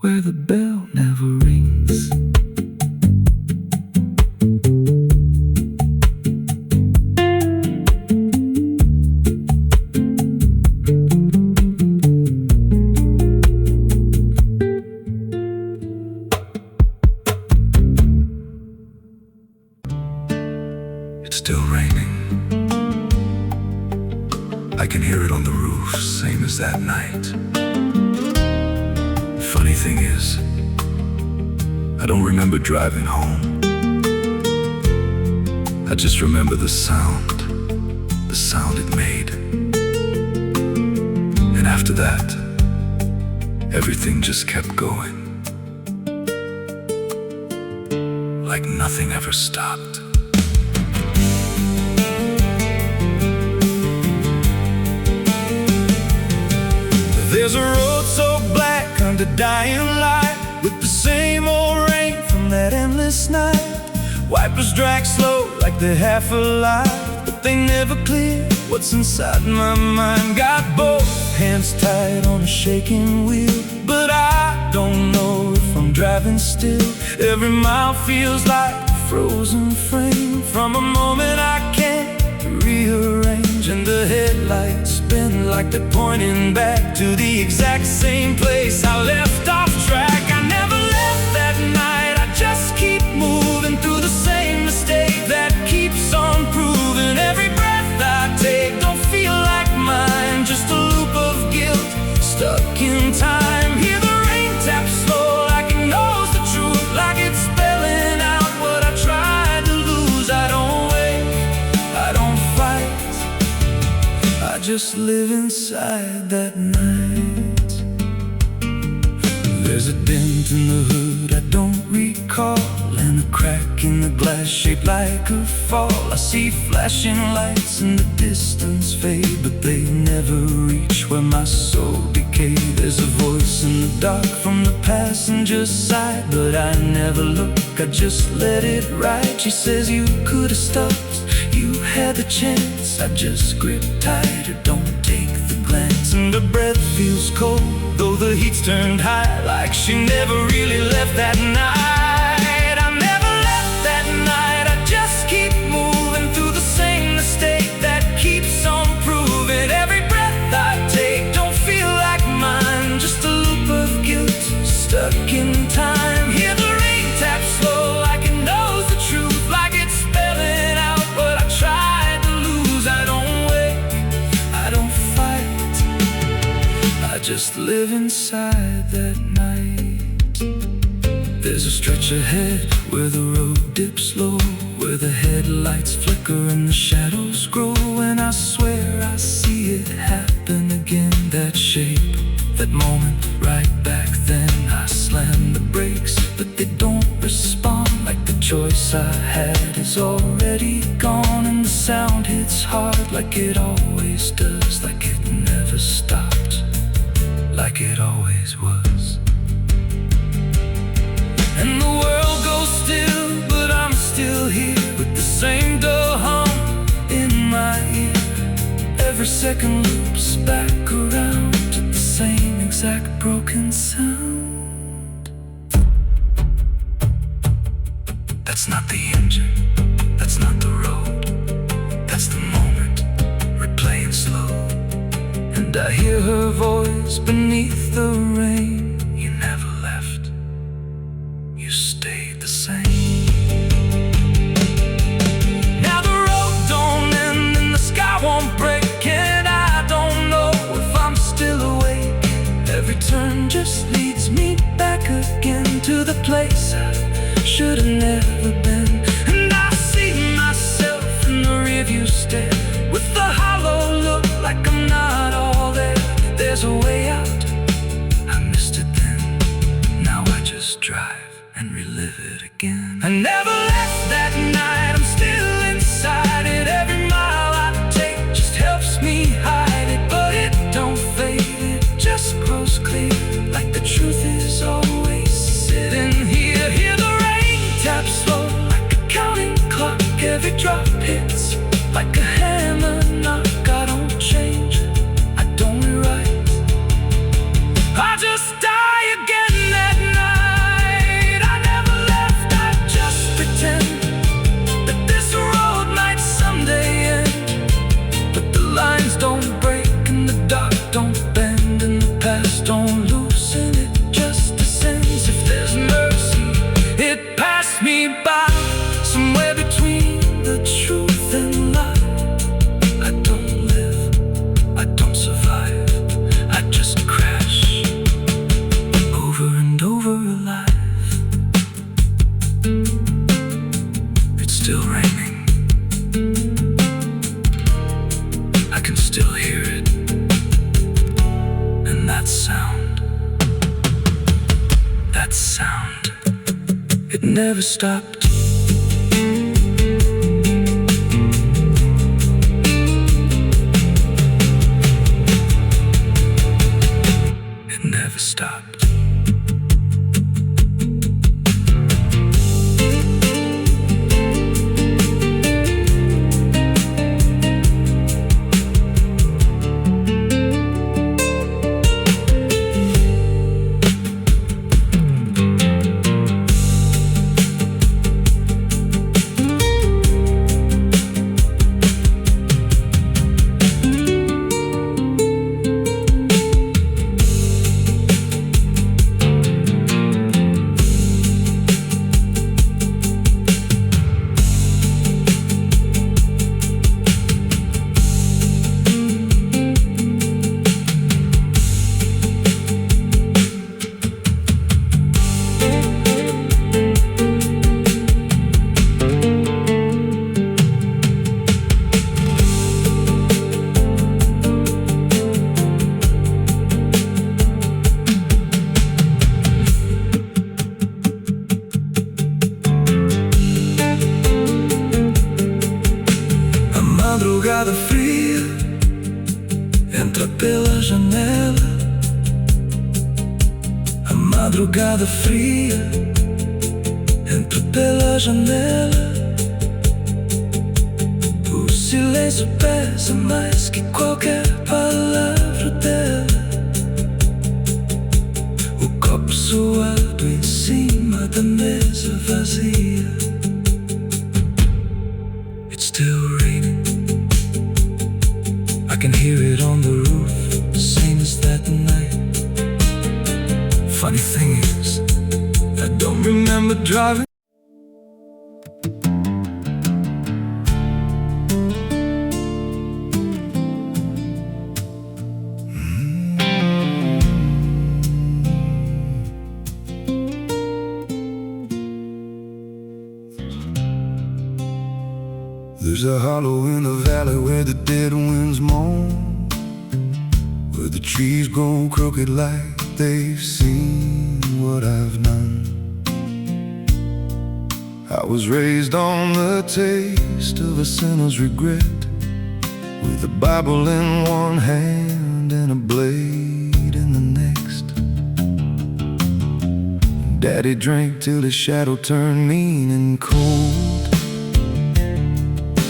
where the bell never rings. It's still raining. I can hear it on the roof, same as that night. Funny thing is, I don't remember driving home. I just remember the sound it made. And after that, everything just kept going, like nothing ever stopped. There's a road so black under dying light, with the same old rain from that endless night. Wipers drag slow like they're half alive, but they never clear what's inside my mind. Got both hands tied on a shaking wheel, but I don't know if I'm driving still. Every mile feels like a frozen frame from a moment I can't rearrange. And the headlights spin like they're pointing back to the exact same place I left off track. I never left that night, I just keep moving through the same mistake that keeps on proving. Every breath I take don't feel like mine, just a loop of guilt stuck in time. Hear the rain tap slow like it knows the truth, like it's spelling out what I tried to lose. I don't wake, I don't fight, I just live inside that night. There's a dent in the hood I don't recall, and a crack in the glass shaped like a fall. I see flashing lights in the distance fade, but they never reach where my soul decayed. There's a voice in the dark from the passenger side, but I never look, I just let it ride. She says you could have stopped, you had the chance. I just grip tighter, don't take the glance. And her breath feels cold, though the heat's turned high, like she never really left that night. I never left that night, I just keep moving through the same mistake that keeps on proving. Every breath I take don't feel like mine, just a loop of guilt stuck in time. Hear the rain tap slow like it knows the truth, like it's spelling out what I tried to lose. I don't wake, I don't fight, I just live inside that night. There's a stretch ahead where the road dips low, where the headlights flicker and the shadows grow. And I swear I see it happen again, that shape, that moment right back then. I slam the brakes, but they don't respond, like the choice I had is already gone. And the sound hits hard like it always does, like it never stopped, like it always was. And the world goes still, but I'm still here, with the same dull hum in my ear. Every second loops back around to the same exact broken sound. That's not the engine, that's not the road, that's the moment, replaying slow. And I hear her voice beneath the rain. You never left, you stayed the same. never been. And I see myself in the rearview stare, with the hollow look like I'm not all there. There's a way out, I missed it then. Now I just drive and relive it again. I never left that night, I'm still inside it. Every mile I take just helps me hide it, but it don't fade, it just grows clear, like the truth is always sitting here. Hear the rain tap slow, like a counting clock. Every drop hits like a hammer knock. I don't change, I don't rewrite, I just die again that night. I never left, I just pretend that this road might someday end. But the lines don't break and the dark don't bend, and the past don't loosen, it just descends. If there's mercy, it passed me by, somewhere between the truth and lie. I don't live, I don't survive, I just crash over and over alive. It's still raining, I can still hear it, and that sound, it never stopped. It never stopped. Madrugada fria entra pela janela. A madrugada fria entra pela janela. O silêncio pesa mais que qualquer palavra dela. O copo suado em cima da mesa vazia. It's still raining, I can hear it on the roof, same as that night. Funny thing is, I don't remember driving. There's a hollow in the valley where the dead winds moan, where the trees grow crooked like they've seen what I've done. I was raised on the taste of a sinner's regret, with a Bible in one hand and a blade in the next. Daddy drank till his shadow turned mean and cold.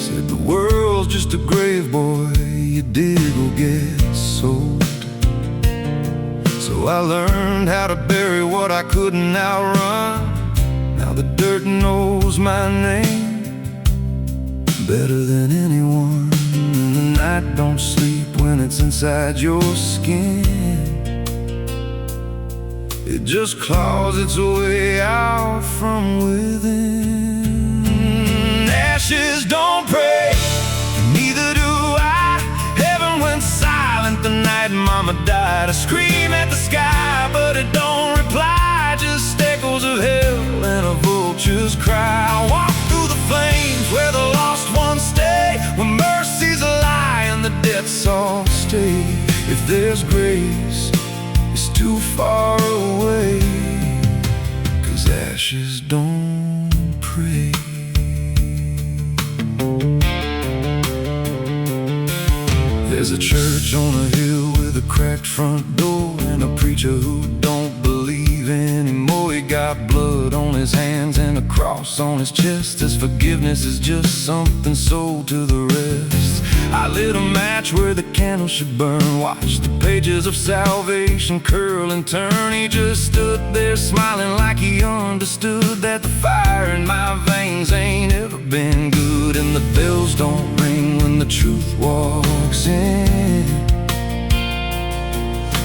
Said the world's just a grave, boy, you dig or get sold. So I learned how to bury what I couldn't outrun. Now the dirt knows my name better than anyone. And the night don't sleep when it's inside your skin. It just claws its way out from within. Ashes don't pray, neither do I. Heaven went silent the night Mama died. I scream at the sky, but it don't reply. Just echoes of hell and a vulture's cry. far away, 'cause ashes don't pray. There's a church on a hill with a cracked front door, and a preacher who don't believe anymore. He got blood on his hands and a cross on his chest, as forgiveness is just something sold to the rest. I lit a match where the candle should burn, watched the pages of salvation curl and turn. He just stood there smiling like he understood that the fire in my veins ain't ever been good, and the bells don't ring when the truth walks in.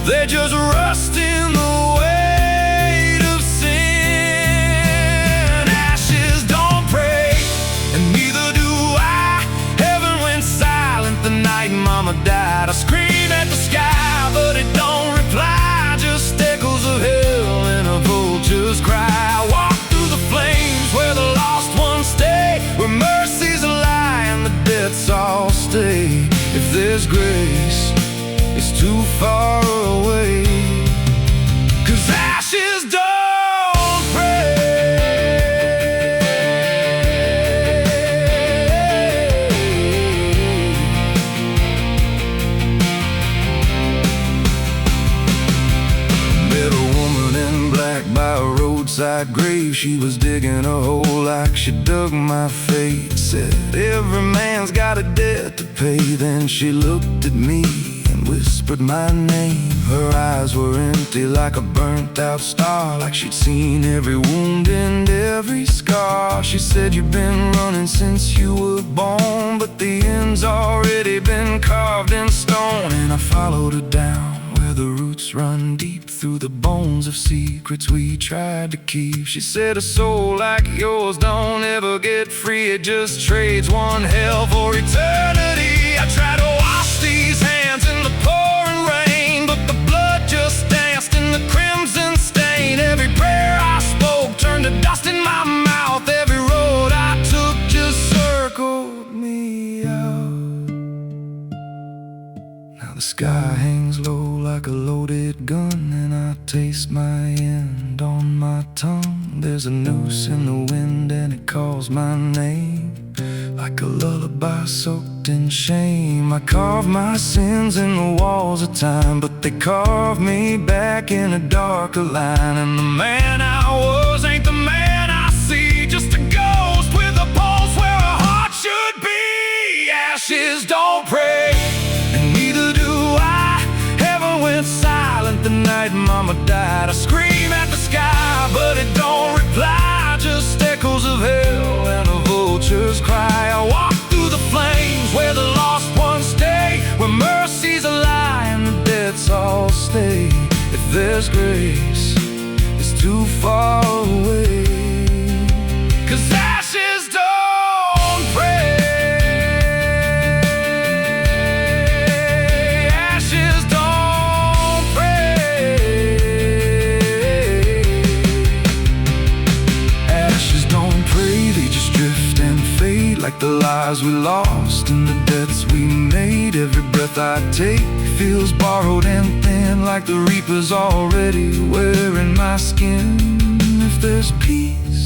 They just rust in the weight of sin. Ashes don't pray, and neither do I. Heaven went silent the night Mama died. I scream at the sky, but it don't reply, just echoes of hell and a vulture's cry. I walk through the flames where the lost ones stay, where mercy's a lie and the death's all stay. If there's grace, it's too far away, 'cause ashes don't pray. Met a woman in black by a roadside grave. She was digging a hole like she dug my fate. Said every man's got a debt to pay. Then she looked at me and whispered my name. Her eyes were empty like a burnt out star, like she'd seen every wound and every scar. She said, "You've been running since you were born, but the end's already been carved in stone." And I followed her down where the roots run deep through the bones of secrets we tried to keep. She said, "A soul like yours don't ever get free. It just trades one hell for eternity." I try to wash these hands in the pouring rain, but the blood just danced in the crimson stain. Every prayer I spoke turned to dust in my mouth. Every road I took just circled me out. Now the sky hangs low like a loaded gun, and I taste my end on my tongue. There's a noose in the wind and it calls my name, like a lullaby soaked in shame. I carve my sins in the walls of time, but they carve me back in a darker line. And the man I was ain't the man I see, just a ghost with a pulse where a heart should be. Ashes don't pray, and neither do I. Heaven went silent the night Mama died. I scream at the sky, but it don't reply, just echoes of hell and a vulture's cry. I walk through the flames where the lost ones stay, where mercy's a lie and the dead's all stay. If there's grace, it's too far away, 'cause ashes don't pray. Ashes don't pray. Ashes don't pray, they just drift and fade, like the lives we lost and the debts we made. Every breath I take feels borrowed and thin, like the reaper's already wearing my skin. If there's peace,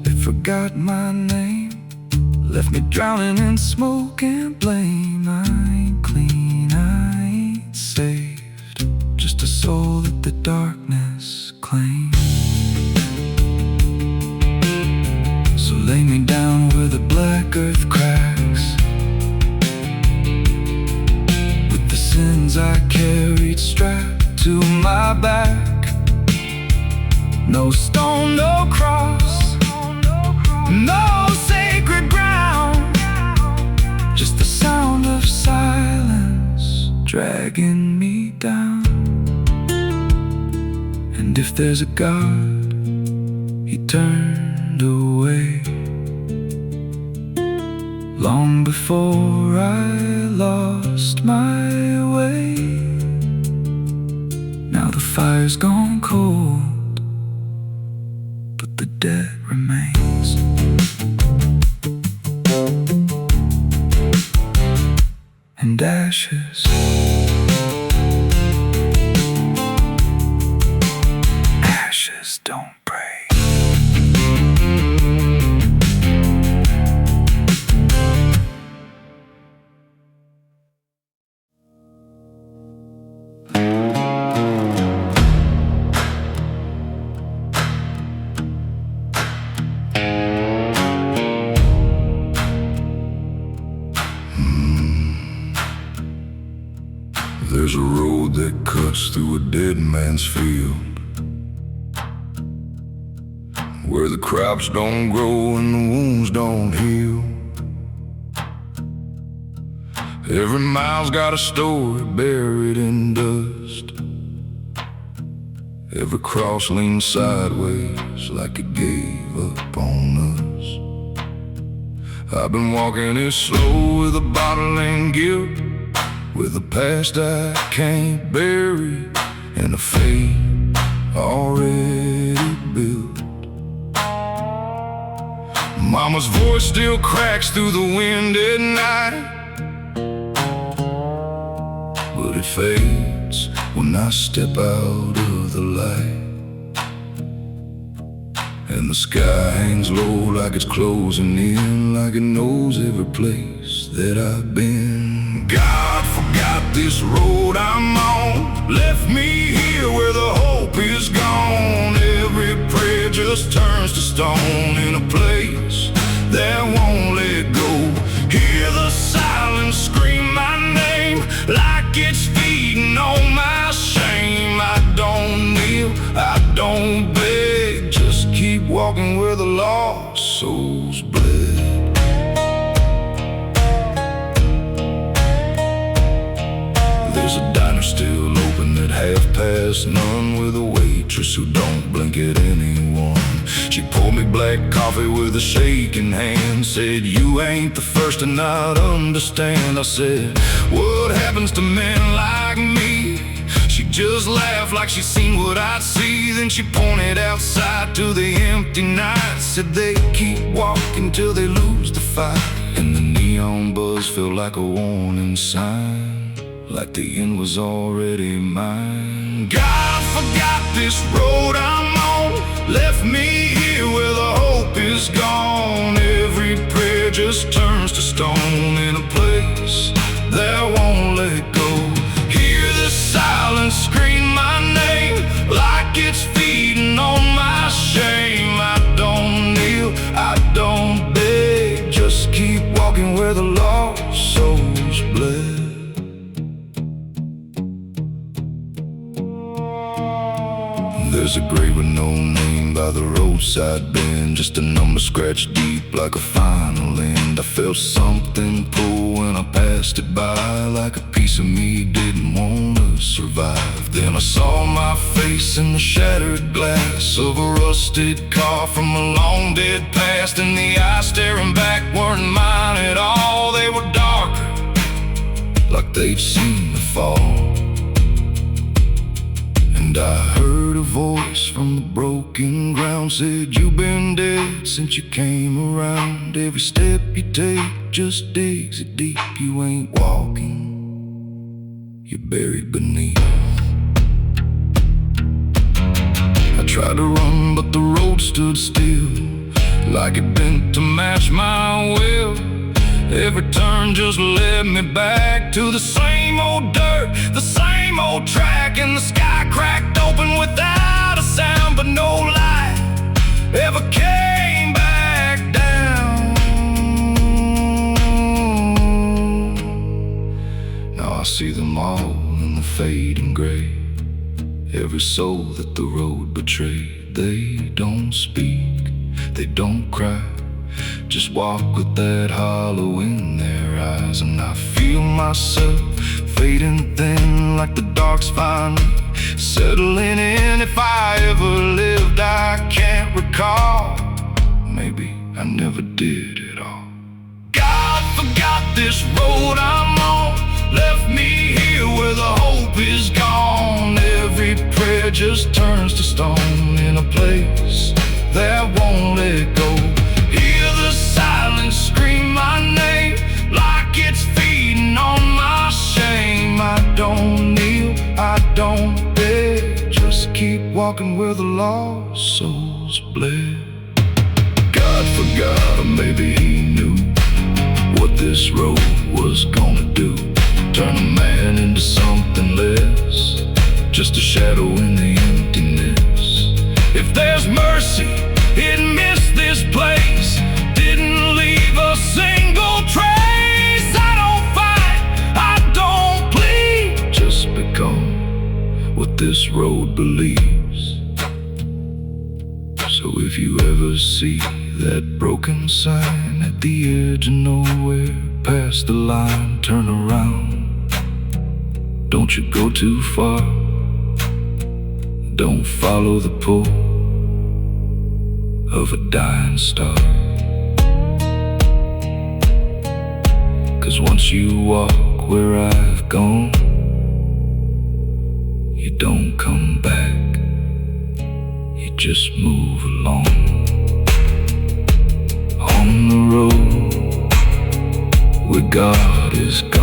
they forgot my name, left me drowning in smoke and blame. I ain't clean, I ain't saved, just a soul that the darkness claims. So lay me down where the black earth cracks, with the sins I carried strapped to my back. No stone, no cross, no sacred ground, just the sound of silence dragging me down. And if there's a God, He turned away long before I lost my way. Now the fire's gone cold, but the debt remains. And ashes cuts through a dead man's field, where the crops don't grow and the wounds don't heal. Every mile's got a story buried in dust. Every cross leans sideways like it gave up on us. I've been walking it slow with a bottle and guilt, with a past I can't bury and a fate already built. Mama's voice still cracks through the wind at night, but it fades when I step out of the light. And the sky hangs low like it's closing in, like it knows every place that I've been. God forgot this road I'm on, left me here where the hope is gone. Every prayer just turns to stone in a place that won't let go. Hear the silence scream my name like it's feeding on my shame. I don't kneel, I don't beg, just keep walking where the lost souls bled. There's a diner still open at none, with a waitress who don't blink at anyone. She poured me black coffee with a shaking hand, said, "You ain't the first to not understand." I said, "What happens to men like me?" She just laughed like she seen what I'd see. Then she pointed outside to the empty night, said, "They keep walking till they lose the fight." And the neon buzz felt like a warning sign, like the end was already mine. God forgot this road I'm on, left me here where the hope is gone. Every prayer just turns to stone in a place that won't let go. Hear the silence scream my name like it's feeding on my shame. I don't kneel, I don't beg, just keep walking where the lost souls bled. There's a grave with no name by the roadside bend, just a number scratched deep like a final end. I felt something pull when I passed it by, like a piece of me didn't want to survive. Then I saw my face in the shattered glass of a rusted car from a long dead past, and the eyes staring back weren't mine at all. They were darker, like they'd seen the fall. And I heard a voice from the broken ground, said, "You've been dead since you came around. Every step you take just digs it deep. You ain't walking, you're buried beneath." I tried to run, but the road stood still, like it bent to match my will. Every turn just led me back to the same old dirt, the same old track, and the sky cracked open without a sound, but no light ever came back down. Now I see them all in the fading gray, every soul that the road betrayed. They don't speak, they don't cry, just walk with that hollow in their eyes. And I feel myself fading thin, like the dark's finally settling in. If I ever lived, I can't recall. Maybe I never did at all. God forgot this road I'm on, left me here where the hope is gone. Every prayer just turns to stone in a place that won't let go. Hear the silence scream my name like it's feeding on my shame. I don't kneel, I don't beg, just keep walking where the lost souls bled. God forgot, or maybe he knew what this road was gonna do. Turn a man into something less, just a shadow in the emptiness. If there's mercy, it missed this place, didn't leave a single trace. I don't fight, I don't plead, just become this road believes. So if you ever see that broken sign at the edge of nowhere, past the line, turn around. Don't you go too far. Don't follow the pull of a dying star. 'Cause once you walk where I've gone, you don't come back, you just move along. On the road where God is God.